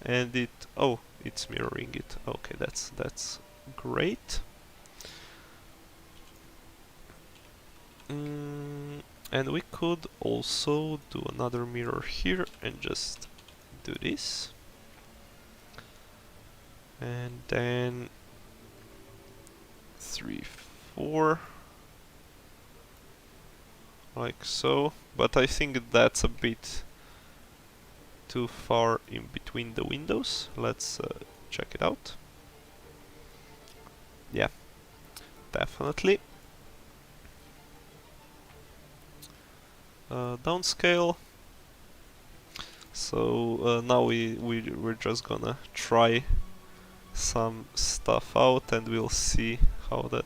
Speaker 1: and it's mirroring it. Okay, that's great. And we could also do another mirror here and just do this. And then 3, 4, like so. But I think that's a bit too far in between the windows. Let's check it out. Yeah, definitely. Downscale. So now we're just gonna try some stuff out and we'll see how that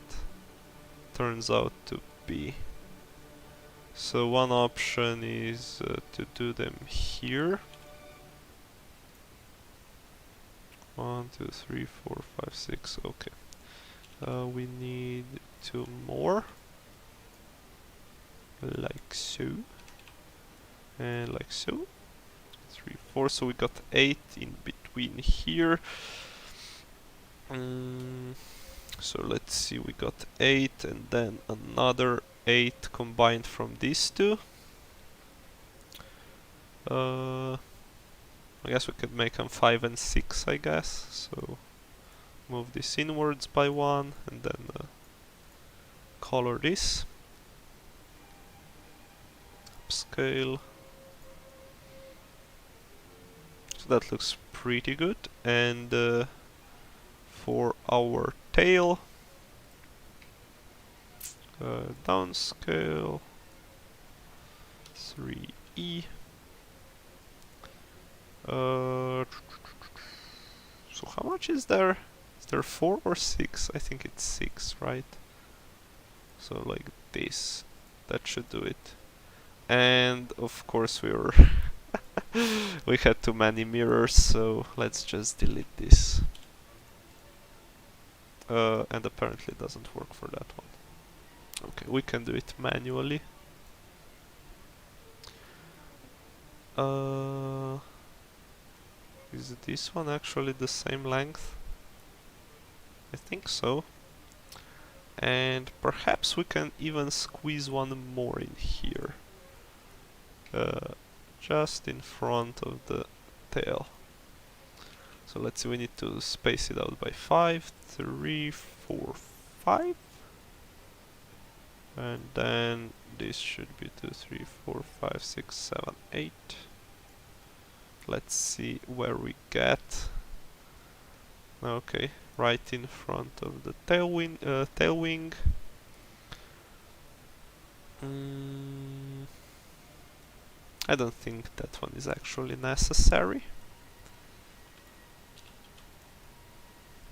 Speaker 1: turns out to be. So one option is to do them here. 1, 2, 3, 4, 5, 6, okay. We need 2 more, like so, and like so. 3, 4, so we got 8 in between here. So let's see, we got 8 and then another 8 combined from these two. I guess we could make them 5 and 6, I guess. So move this inwards by 1 and then color this. Upscale. So that looks pretty good. And for our tail, downscale 3E. So how much is there? Is there 4 or 6? I think it's 6, right? So like this. That should do it. And of course we were we had too many mirrors, so let's just delete this. And apparently it doesn't work for that one. Okay, we can do it manually. Is this one actually the same length? I think so. And perhaps we can even squeeze one more in here. Just in front of the tail. So let's see, we need to space it out by 5, 3, 4, 5. And then this should be 2, 3, 4, 5, 6, 7, 8. Let's see where we get. Okay, right in front of the tail wing. I don't think that one is actually necessary.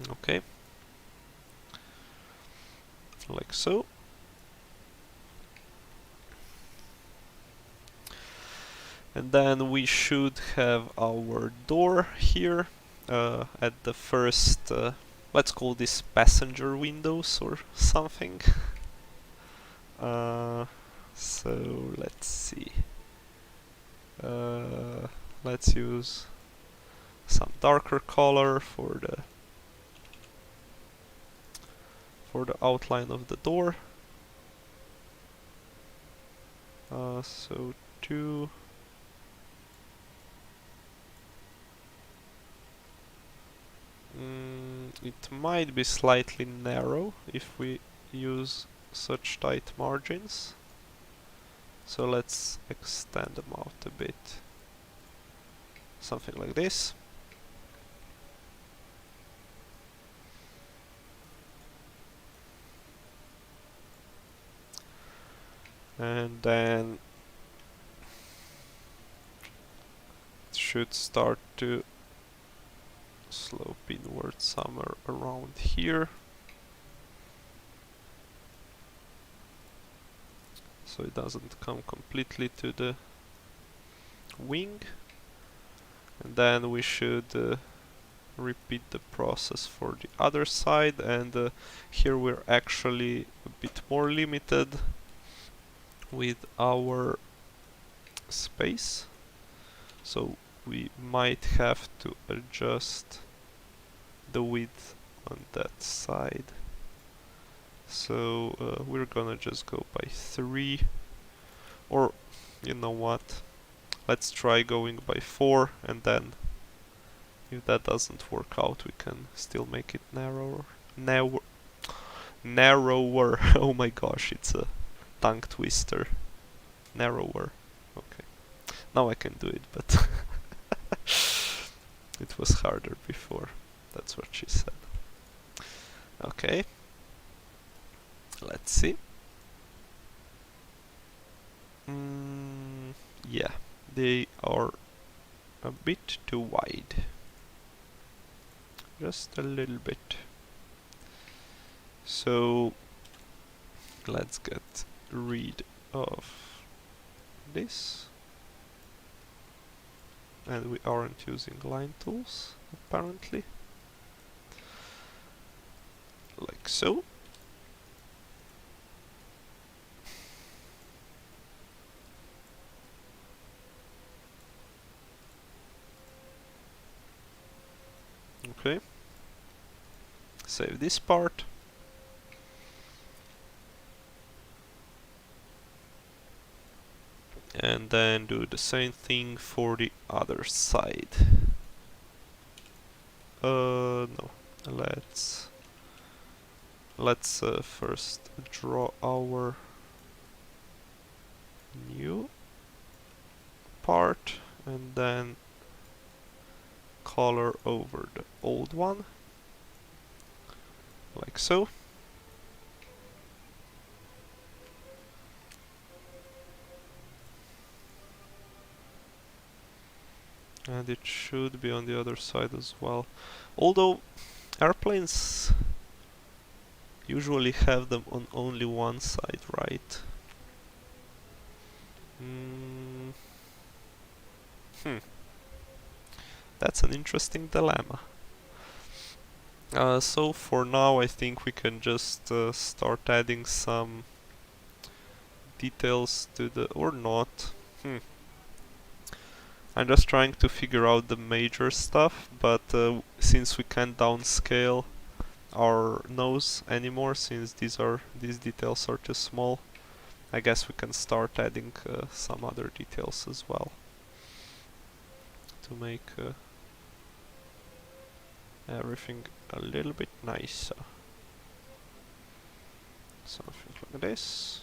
Speaker 1: Okay. Like so. And then we should have our door here at the first, let's call this passenger windows or something. So let's see. Let's use some darker color for the outline of the door. So 2. It might be slightly narrow if we use such tight margins. So let's extend them out a bit. Something like this. And then it should start to slope inward somewhere around here. So it doesn't come completely to the wing. And then we should repeat the process for the other side, and here we're actually a bit more limited with our space. So we might have to adjust the width on that side. So we're gonna just go by 3, or you know what, let's try going by 4, and then if that doesn't work out we can still make it narrower. Oh my gosh, it's a tongue twister. Narrower. Okay, now I can do it, but it was harder before. That's what she said. Okay, let's see. Yeah, they are a bit too wide. Just a little bit. So let's get rid of this. And we aren't using line tools, apparently. like so. Okay, save this part. And then do the same thing for the other side. No, let's first draw our new part and then color over the old one, like so. And it should be on the other side as well. Although airplanes usually have them on only one side, right? That's an interesting dilemma. So for now I think we can just start adding some details to the... or not. I'm just trying to figure out the major stuff, but since we can't downscale our nose anymore, since these details are too small, I guess we can start adding some other details as well to make everything a little bit nicer. Something like this.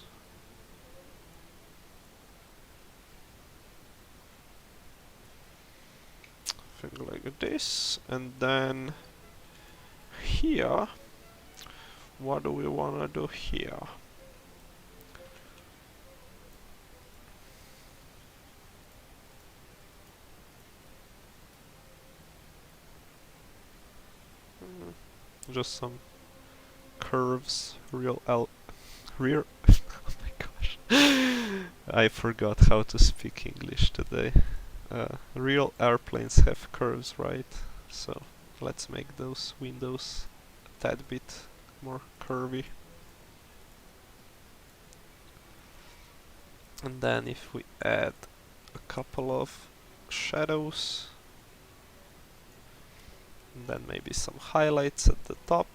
Speaker 1: Something like this, and then here, what do we want to do here? Just some curves, rear oh my gosh, I forgot how to speak English today. Real airplanes have curves, right? So let's make those windows a tad bit more curvy. And then if we add a couple of shadows, and then maybe some highlights at the top.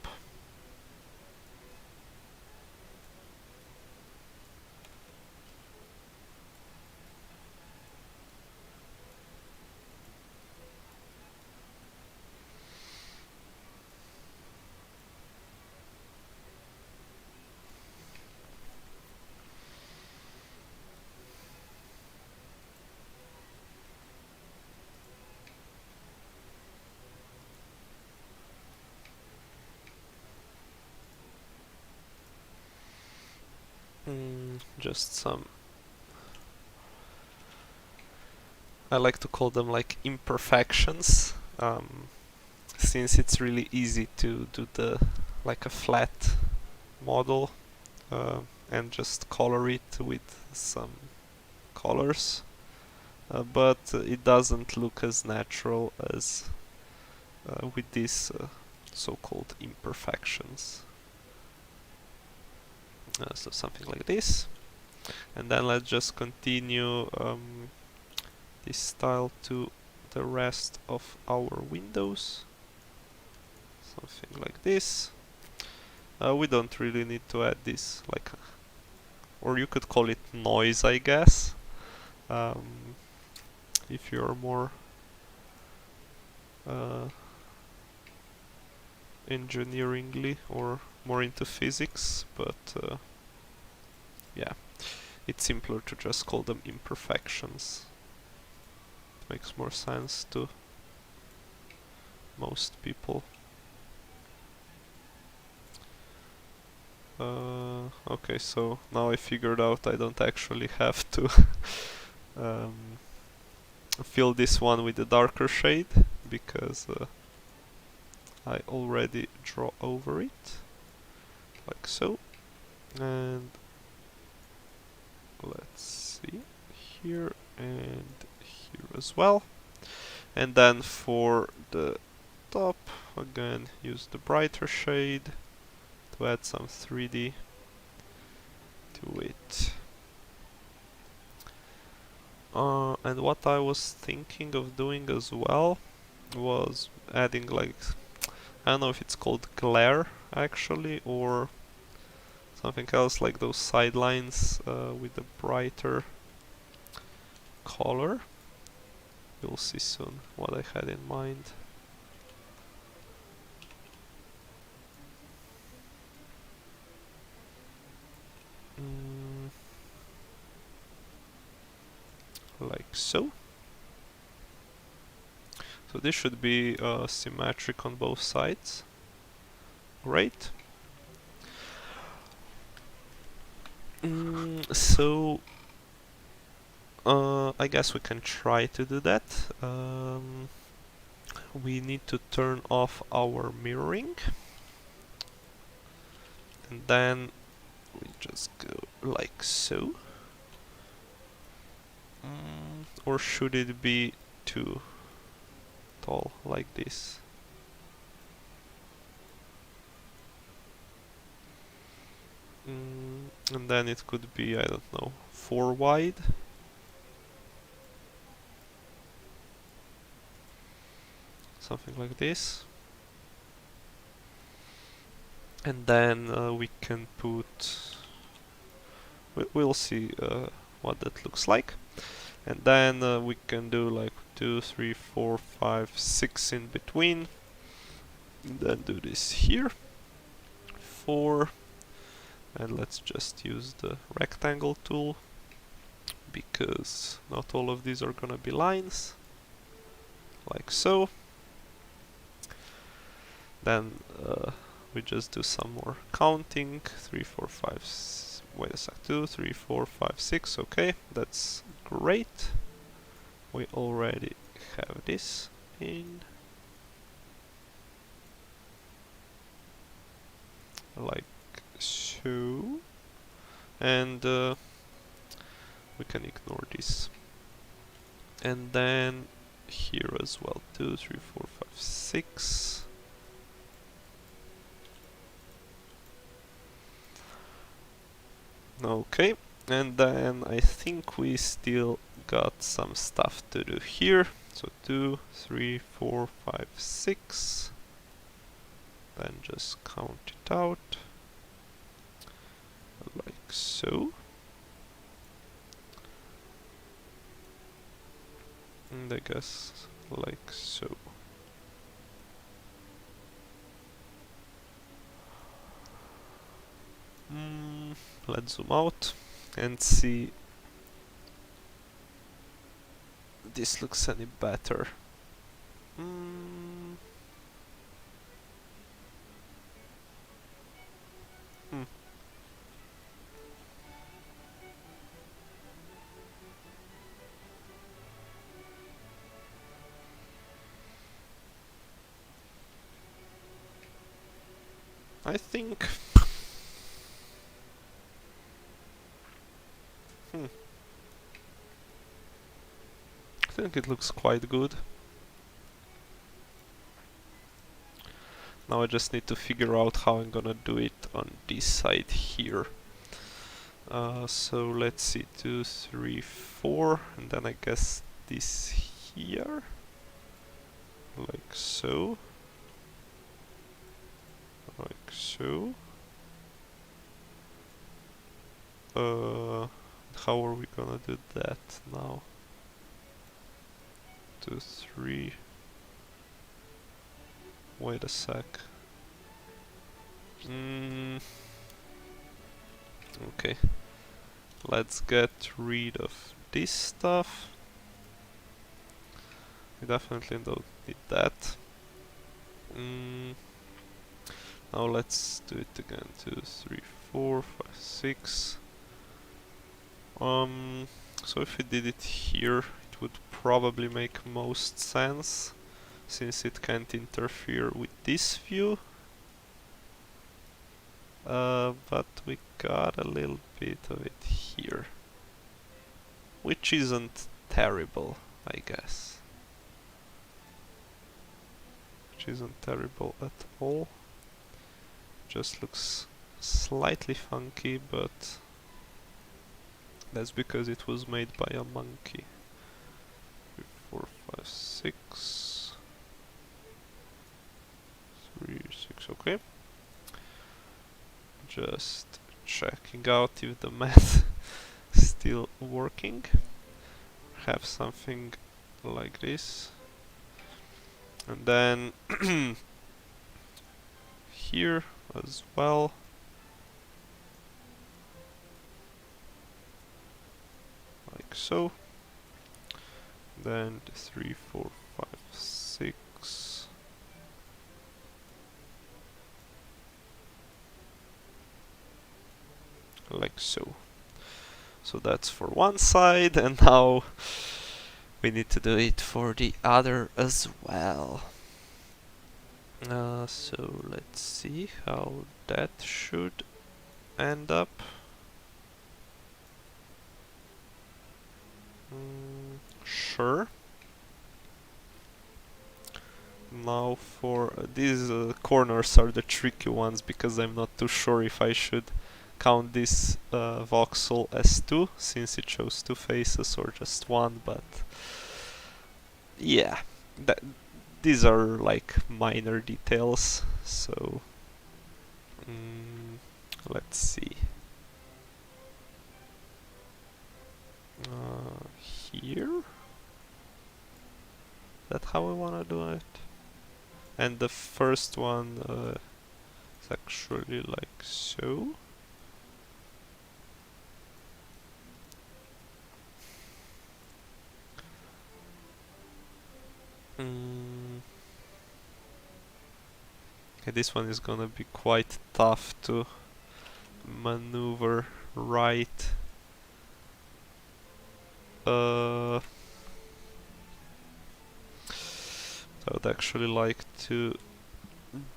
Speaker 1: Just some, I like to call them like imperfections, since it's really easy to do the like a flat model and just color it with some colors, but it doesn't look as natural as with these so-called imperfections. So something like this, and then let's just continue this style to the rest of our windows. Something like this. We don't really need to add this, like, or you could call it noise, I guess, if you're more engineeringly or more into physics, but yeah, it's simpler to just call them imperfections. It makes more sense to most people. Okay, so now I figured out I don't actually have to fill this one with a darker shade, because I already draw over it, like so. And let's see, here and here as well. And then for the top, again, use the brighter shade. to add some 3D to it. And what I was thinking of doing as well was adding like, I don't know if it's called glare actually, or something else, like those sidelines with a brighter color. You'll see soon what I had in mind. Like so. So this should be symmetric on both sides. Great. So I guess we can try to do that. We need to turn off our mirroring, and then we just go like so. Or should it be too tall, like this? And then it could be, I don't know, 4 wide. Something like this. And then we can put... we'll see what that looks like. And then we can do like 2, 3, 4, 5, 6 in between. And then do this here. 4. And let's just use the rectangle tool, because not all of these are gonna be lines. Like so. Then we just do some more counting. 3, 4, 5, wait a sec, 2, 3, 4, 5, 6, okay, that's great. We already have this in. Like so. And we can ignore this. And then here as well, 2, 3, 4, 5, 6. Okay, and then I think we still got some stuff to do here. So 2, 3, 4, 5, 6. Then just count it out. Like so. And I guess like so. Let's zoom out and see this looks any better. I think I think it looks quite good. Now I just need to figure out how I'm gonna do it on this side here. So let's see, 2, 3, 4, and then I guess this here, like so, like so. How are we gonna do that now? 2, 3. Wait a sec. Okay. Let's get rid of this stuff. We definitely don't need that. Now let's do it again. 2, 3, 4, 5, 6. So if we did it here, it would probably make most sense, since it can't interfere with this view. But we got a little bit of it here, which isn't terrible, I guess. Which isn't terrible at all. just looks slightly funky, but that's because it was made by a monkey. 3, 4, 5, 6. 3, 6, okay. Just checking out if the math is still working. Have something like this. And then here as well. Like so. Then 3, 4, 5, 6. Like so. So that's for one side, and now we need to do it for the other as well. So let's see how that should end up. Sure. Now for these corners are the tricky ones, because I'm not too sure if I should count this voxel as 2, since it shows 2 faces, or just 1, but yeah, these are like minor details, so let's see. Here? Is that how I wanna do it? And the first one is actually like so. Okay, this one is gonna be quite tough to maneuver right. I would actually like to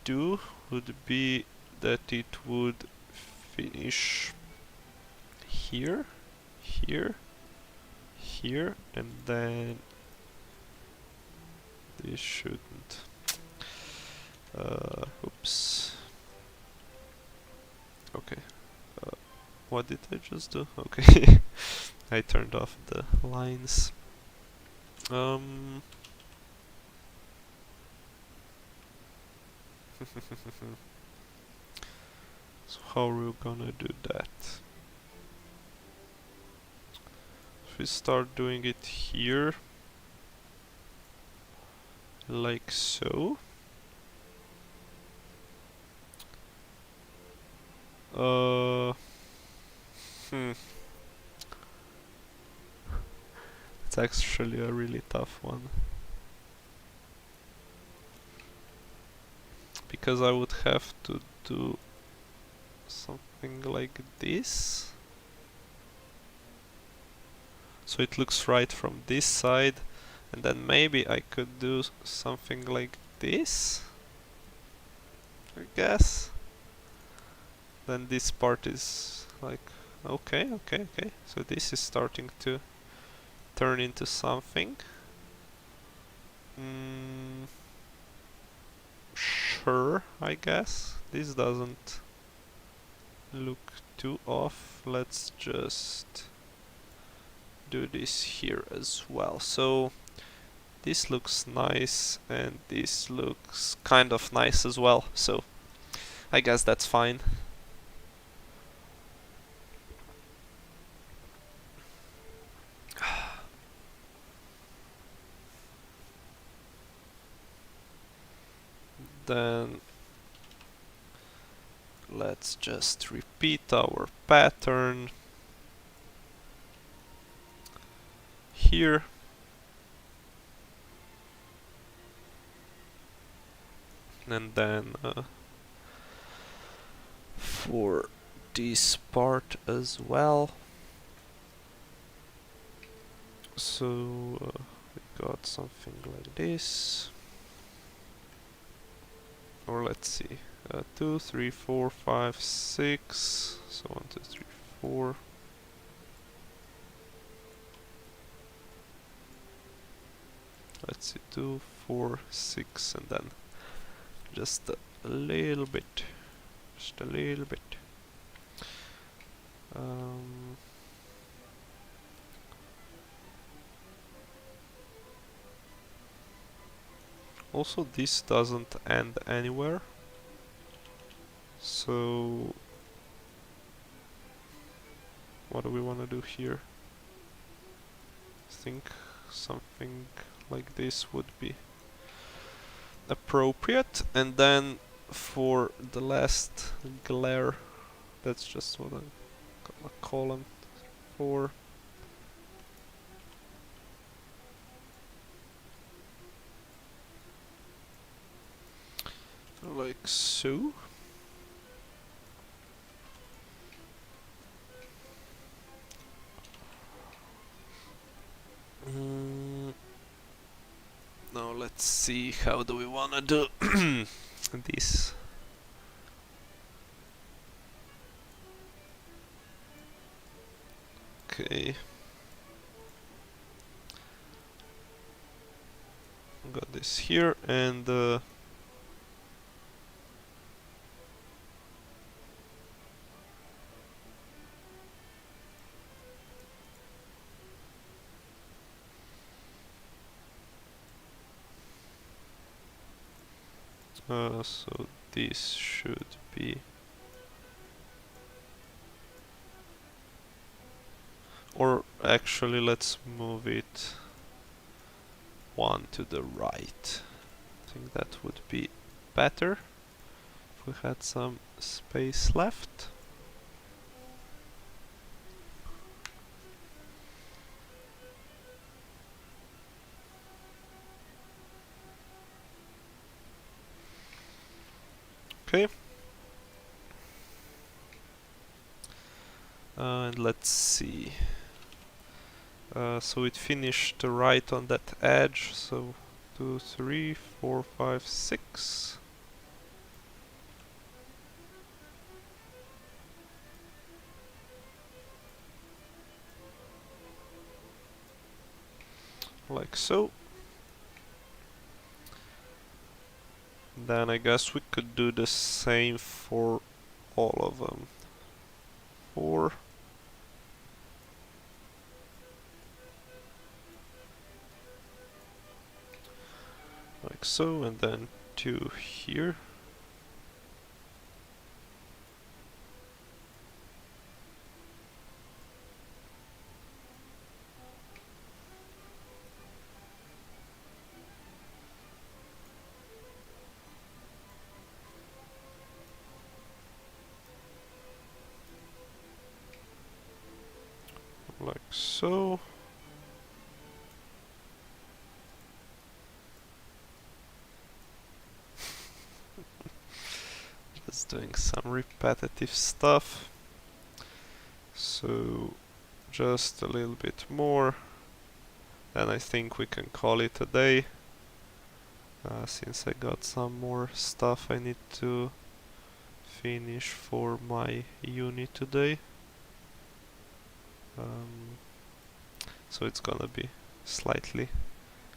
Speaker 1: do would be that it would finish here, here, here, and then this shouldn't. Oops. Okay. What did I just do? Okay. I turned off the lines. So how are we gonna do that? If we start doing it here, like so. It's actually a really tough one. Because I would have to do something like this. So it looks right from this side, and then maybe I could do something like this, I guess. Then this part is like, okay. So this is starting to turn into something. Sure, I guess. This doesn't look too off. Let's just do this here as well. So this looks nice, and this looks kind of nice as well. So I guess that's fine. Then let's just repeat our pattern here. And then for this part as well. So we got something like this. Or let's see, 2, 3, 4, 5, 6. So 1, 2, 3, 4. Let's see, 2, 4, 6, and then just a little bit Just a little bit. Also, this doesn't end anywhere, so what do we want to do here? I think something like this would be appropriate, and then for the last glare, that's just what I'm gonna call them for. Like so. Now let's see, how do we wanna do this? Okay. Got this here, and so this should be, or actually let's move it one to the right. I think that would be better if we had some space left. Okay. And let's see. So it finished right on that edge, so 2, 3, 4, 5, 6. Like so. Then I guess we could do the same for all of them. 4. Like so, and then 2 here. Like so. Just doing some repetitive stuff. So just a little bit more, and I think we can call it a day. Since I got some more stuff I need to finish for my uni today. So it's gonna be slightly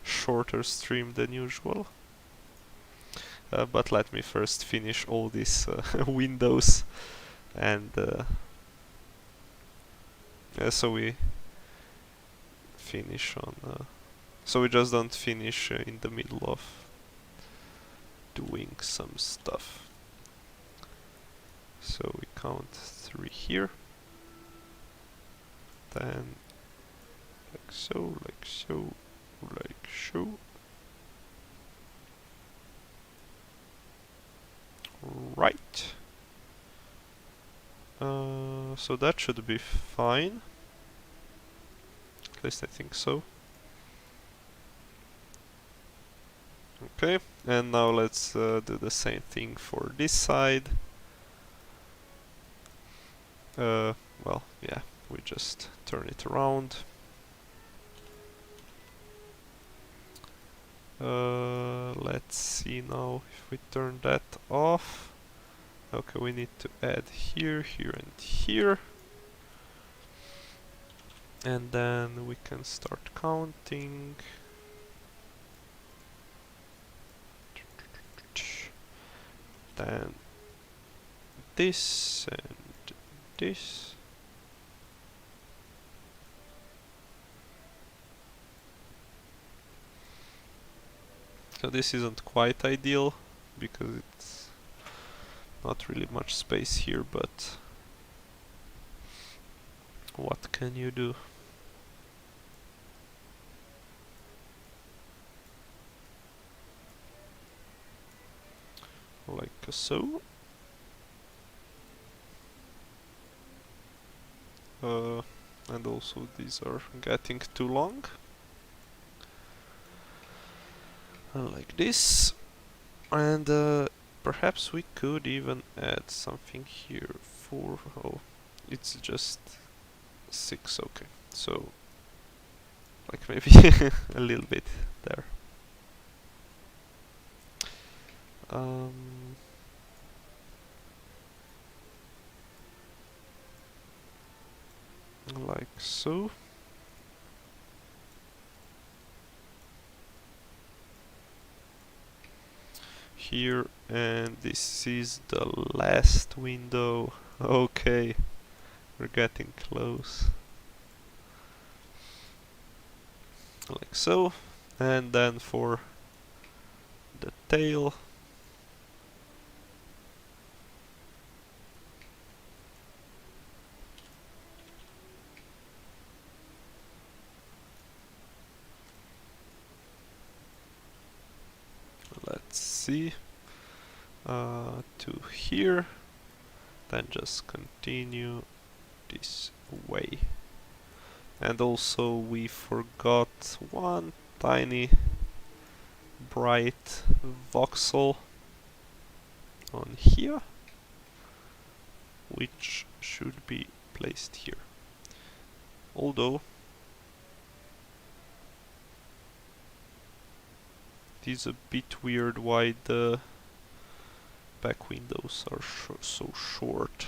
Speaker 1: shorter stream than usual. But let me first finish all these windows, and so we finish on. So we just don't finish in the middle of doing some stuff. So we count 3 here, then like so, like so, like so. Right. So that should be fine. At least I think so. Okay, and now let's do the same thing for this side. Well, yeah, we just turn it around. Let's see now if we turn that off. Okay, we need to add here, here, and here. And then we can start counting. Then this and this. So this isn't quite ideal because it's not really much space here, but what can you do? Like so. And also these are getting too long. Like this. And perhaps we could even add something here for... oh, it's just 6, okay. So, like maybe a little bit there. Like so. Here, and this is the last window. Okay, we're getting close. Like so. And then for the tail, let's see, to here, then just continue this way. And also we forgot one tiny bright voxel on here, which should be placed here. Although it is a bit weird why the back windows are so short.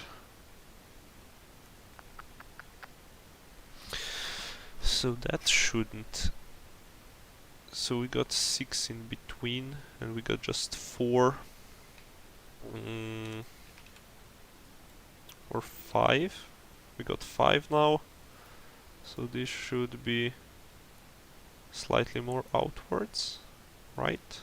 Speaker 1: So that shouldn't. So we got 6 in between, and we got just 4. Or 5. We got 5 now. So this should be slightly more outwards, right?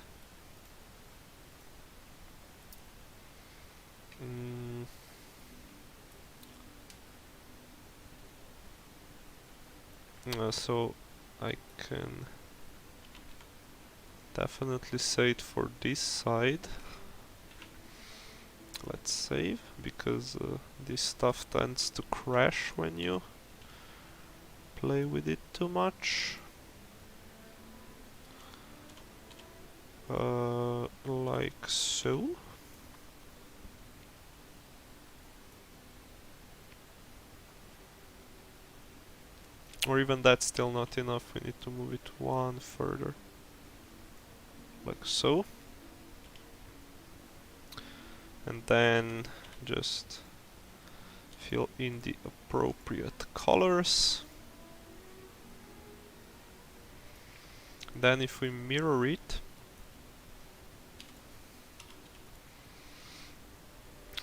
Speaker 1: So I can definitely say it for this side. Let's save, because this stuff tends to crash when you play with it too much. Like so. Or even that's still not enough, we need to move it one further. Like so. And then just fill in the appropriate colors. Then if we mirror it,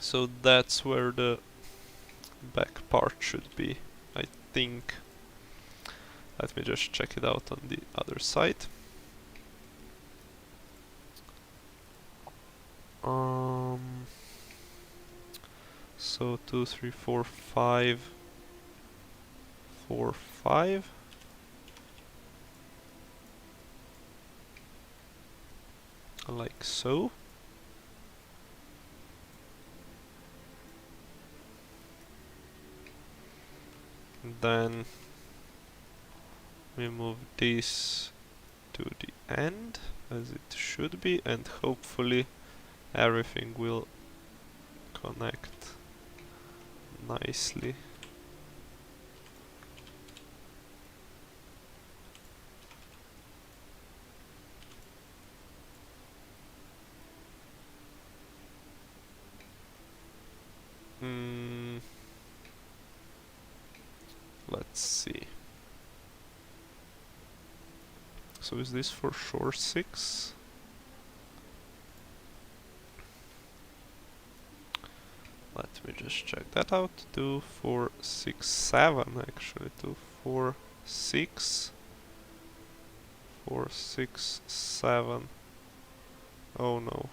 Speaker 1: so that's where the back part should be, I think. Let me just check it out on the other side. So 2, 3, 4, 5, 4, 5. Like so. And then we move this to the end, as it should be, and hopefully everything will connect nicely. Let's see. So is this for sure 6? Let me just check that out. 2, 4, 6, 7 actually. 2, 4, 6, 4, 6, 7. Oh no.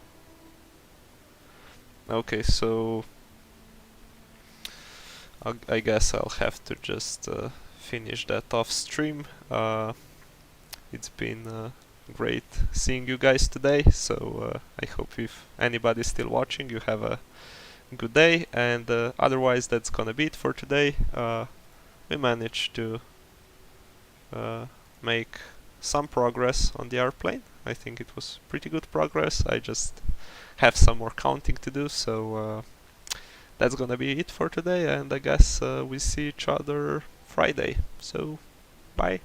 Speaker 1: Okay, so I guess I'll have to just finish that off stream. It's been great seeing you guys today, so I hope if anybody's still watching, you have a good day, and otherwise that's gonna be it for today. We managed to make some progress on the airplane. I think it was pretty good progress. I just have some more counting to do, so that's gonna be it for today, and I guess we see each other Friday. So, bye.